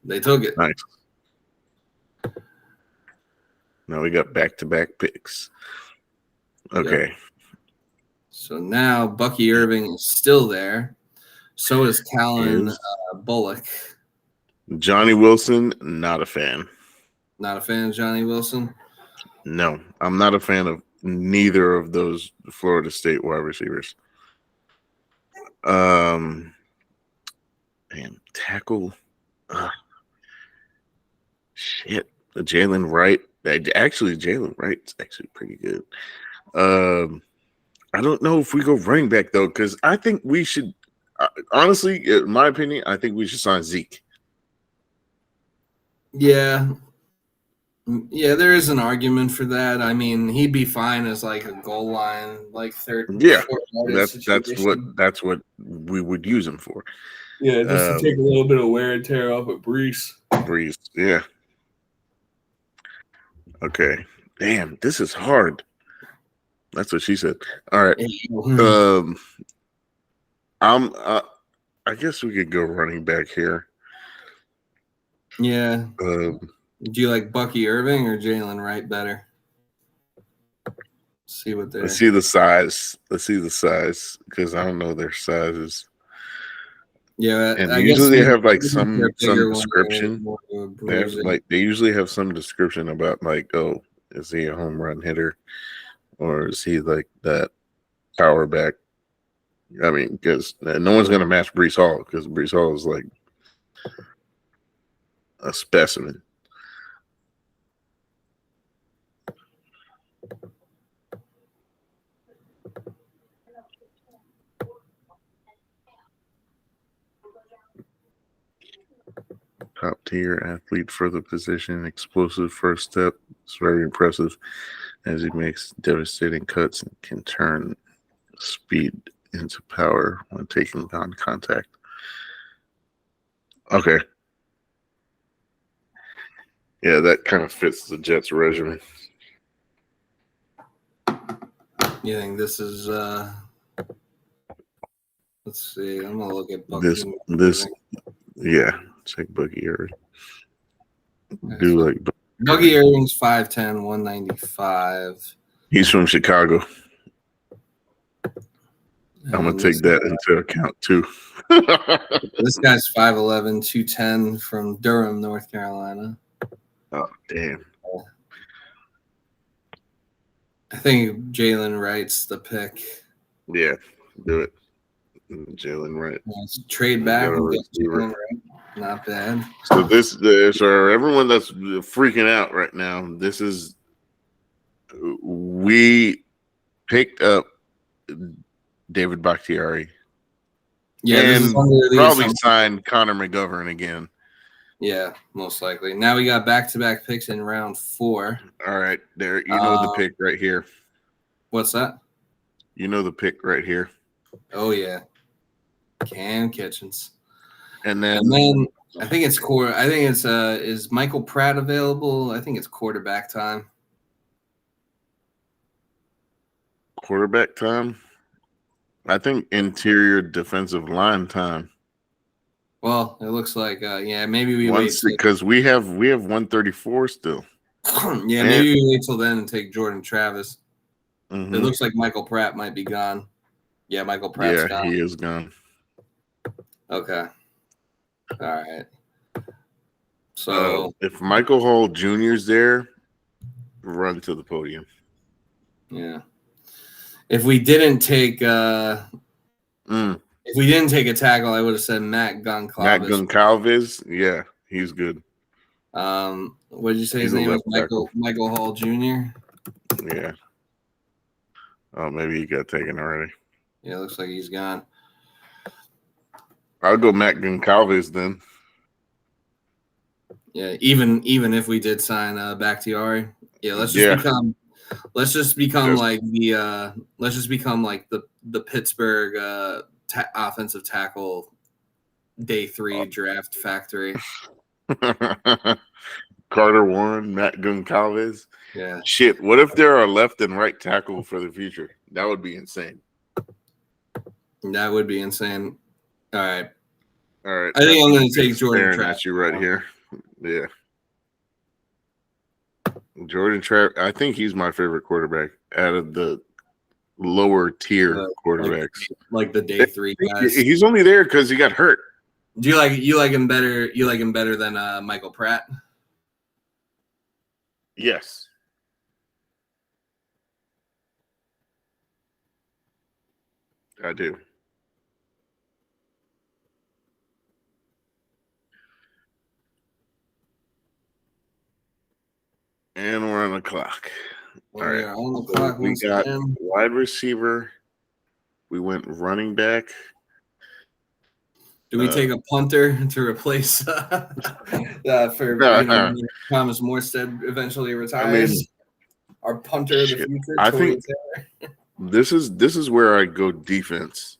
They took it. Nice. Now we got back-to-back picks. Okay. Yep. So now Bucky Irving is still there. So is Callan Bullock. Johnny Wilson, not a fan. Not a fan of Johnny Wilson? No, I'm not a fan of neither of those Florida State wide receivers. Man, tackle. Shit. Jalen Wright. Actually, Jalen Wright's actually pretty good. I don't know if we go running back, though, because I think we should honestly, in my opinion, I think we should sign Zeke. Yeah. Yeah, there is an argument for that. I mean, he'd be fine as like a goal line, like third. Yeah, that's what we would use him for. Yeah, just to take a little bit of wear and tear off of Brees. Yeah. Okay. Damn, this is hard. That's what she said. All right. I guess we could go running back here. Yeah. Do you like Bucky Irving or Jalen Wright better? See what they're. Let's see the size because I don't know their sizes. Yeah, and usually they have like some description. They usually have some description about like, oh, is he a home run hitter, or is he like that power back? I mean, because no one's gonna match Breece Hall because Breece Hall is like a specimen. Top tier athlete for the position, explosive first step. It's very impressive as he makes devastating cuts and can turn speed into power when taking on contact. Okay. Yeah, that kind of fits the Jets' regimen. You think this is? Let's see. I'm gonna look at This, yeah. Check Bucky Irving. Do like Bucky Irving's 5'10", 195. He's from Chicago. I'm gonna take that into account too. This guy's 5'11", 210 from Durham, North Carolina. Oh damn! I think Jalen Wright's the pick. Yeah, do it. Jalen Wright. Trade back and get Jalen Wright. Not bad. So for everyone that's freaking out right now, we picked up David Bakhtiari. Yeah, and probably signed Connor McGovern again. Yeah, most likely. Now we got back-to-back picks in round 4. All right, there. You know the pick right here. What's that? You know the pick right here. Oh yeah, Cam Kitchens. And then I think it's core. I think it's is Michael Pratt available? I think it's quarterback time. Quarterback time. I think interior defensive line time. Well, it looks like yeah, maybe we wait because we have 134 still. Yeah, maybe we wait till then and take Jordan Travis. Mm-hmm. It looks like Michael Pratt might be gone. Yeah, Michael Pratt's gone. He is gone. Okay. All right. So if Michael Hall Jr. is there, run to the podium. Yeah. If we didn't take if we didn't take a tackle, I would have said Matt Goncalves. Matt Goncalves, yeah, he's good. What did you say his name was? Michael Hall Jr.? Yeah. Oh, maybe he got taken already. Yeah, looks like he's gone. I'll go Matt Goncalves then. Yeah, even if we did sign Bakhtiari, let's just become like the Pittsburgh offensive tackle day 3 draft factory. Carter Warren, Matt Goncalves. Yeah. Shit, what if there are left and right tackle for the future? That would be insane. That would be insane. All right. I think I'm going to take Jordan Travis. At you right here. Yeah. Jordan Travis. I think he's my favorite quarterback out of the lower tier quarterbacks. Like the day 3 guys. He's only there because he got hurt. Do you like him better? You like him better than Michael Pratt? Yes. I do. And we're on the clock. All right. On the clock. We got wide receiver. We went running back. Do we take a punter to replace for Thomas Morstead eventually retires? Our punter of the future. I think this is where I go defense.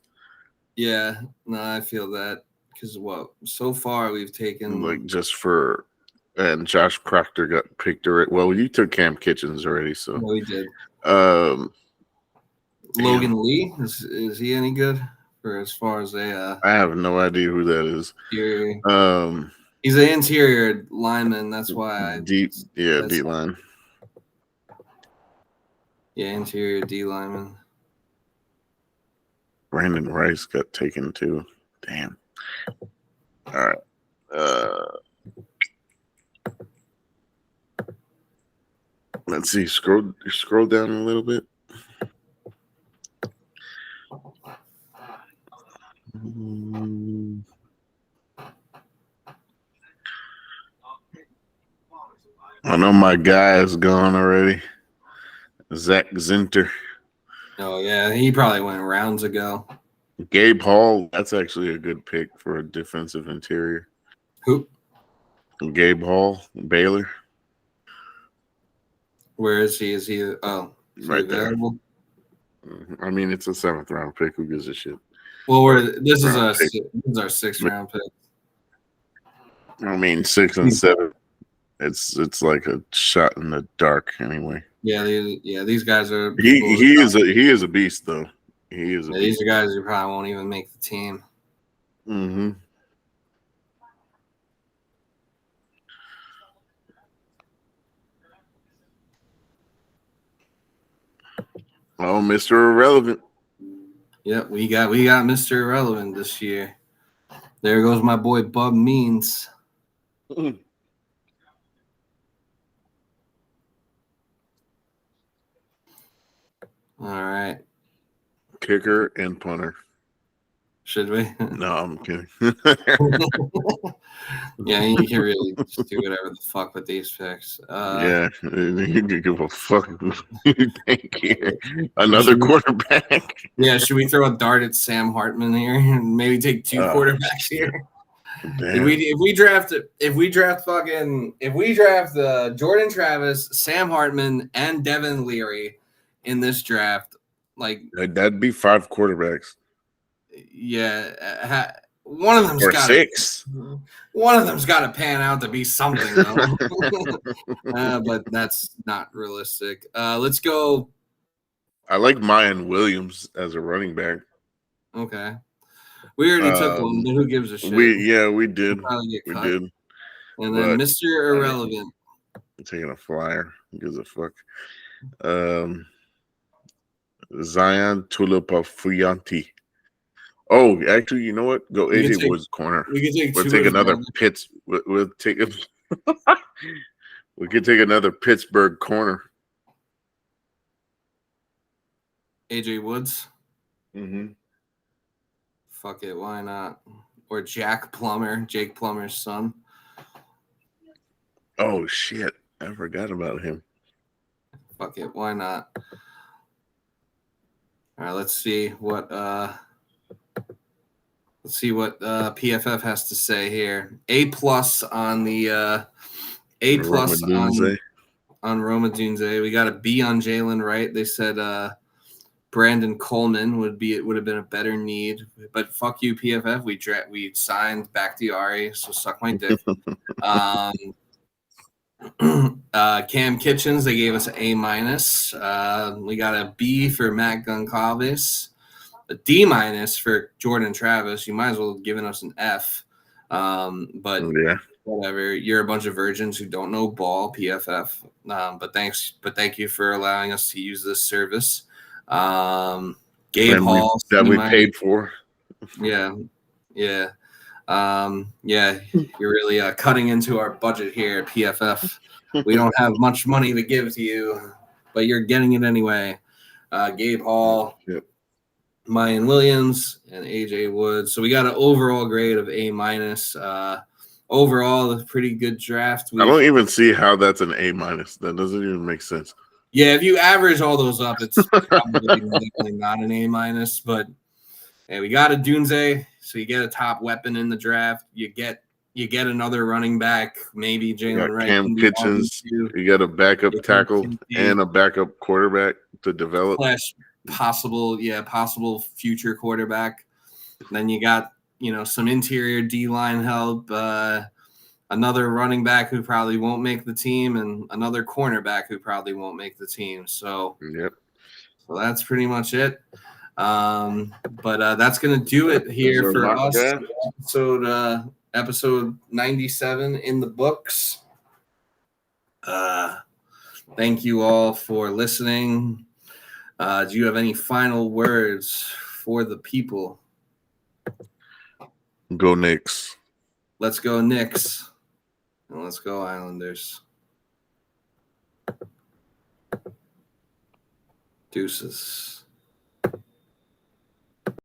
Yeah, no, I feel that because so far we've taken and Josh Proctor got picked already. Well, you took Cam Kitchens already, so we did. Logan Lee is he any good for as far as I have no idea who that is. He's an interior lineman. That's why D line. Yeah, interior D lineman. Brandon Rice got taken too. Damn. All right. Let's see. Scroll down a little bit. I know my guy is gone already. Zach Zinter. Oh yeah, he probably went rounds ago. Gabe Hall. That's actually a good pick for a defensive interior. Who? Gabe Hall, Baylor. Where is he? Is he? Oh, right there. I mean, it's a 7th round pick. Who gives a shit? Well, this is our 6th round pick. I mean, 6 and 7. It's like a shot in the dark anyway. Yeah, these guys are He people. he is a beast though. He is a Yeah, beast. these are guys who probably won't even make the team. Mm-hmm. Oh, Mr. Irrelevant. Yep, we got Mr. Irrelevant this year. There goes my boy Bub Means. Mm. All right. Kicker and punter. Should we? No, I'm kidding. Yeah, you can really just do whatever the fuck with these picks. Yeah, you can give a fuck. Thank you. Another quarterback. Yeah, should we throw a dart at Sam Hartman here and maybe take two quarterbacks here? Damn. If we draft Jordan Travis, Sam Hartman, and Devin Leary in this draft, like That'd be 5 quarterbacks. Yeah, one of them's Or got 6. One of them's got to pan out to be something, though. But that's not realistic. Let's go. I like Mayan Williams as a running back. Okay, we already took one, but who gives a shit? We did. We did. And then Mr. Irrelevant. I'm taking a flyer. Who gives a fuck? Zion Tulipafuyanti. Oh, actually, you know what? Go AJ Woods corner. We'll take another Pitts. We'll take it. We could take another Pittsburgh corner. AJ Woods. Mm-hmm. Fuck it, why not? Or Jake Plummer's son. Oh shit! I forgot about him. Fuck it, why not? All right, let's see what PFF has to say here. A+ on the A+ on Rome Odunze. We got a B on Jalen Wright. They said Brandon Coleman would have been a better need, but fuck you, PFF. We signed Bakhtiari, so suck my dick. Cam Kitchens, they gave us an A-. We got a B for Matt Goncalves, a D- for Jordan Travis. You might as well have given us an F. But yeah, whatever. You're a bunch of virgins who don't know ball, PFF. But thank you for allowing us to use this service. Gabe Hall that we paid for. Yeah. You're really cutting into our budget here at PFF. We don't have much money to give to you, but you're getting it anyway. Gabe Hall, yep. Mayan Williams, and AJ Woods. So we got an overall grade of A-. Overall, a pretty good draft. I don't even see how that's an A-. That doesn't even make sense. Yeah, if you average all those up, it's probably definitely not an A-. But hey, we got a Dunze, so you get a top weapon in the draft. You get another running back, maybe Jalen Wright. Cam Kitchens. You got a backup tackle and a backup quarterback to develop. Possible future quarterback. Then you got some interior D-line help. Another running back who probably won't make the team, and another cornerback who probably won't make the team. So, yep. So that's pretty much it. But that's gonna do it here for us. Episode 97 in the books. Thank you all for listening. Do you have any final words for the people? Go Knicks. Let's go Knicks. And let's go Islanders. Deuces.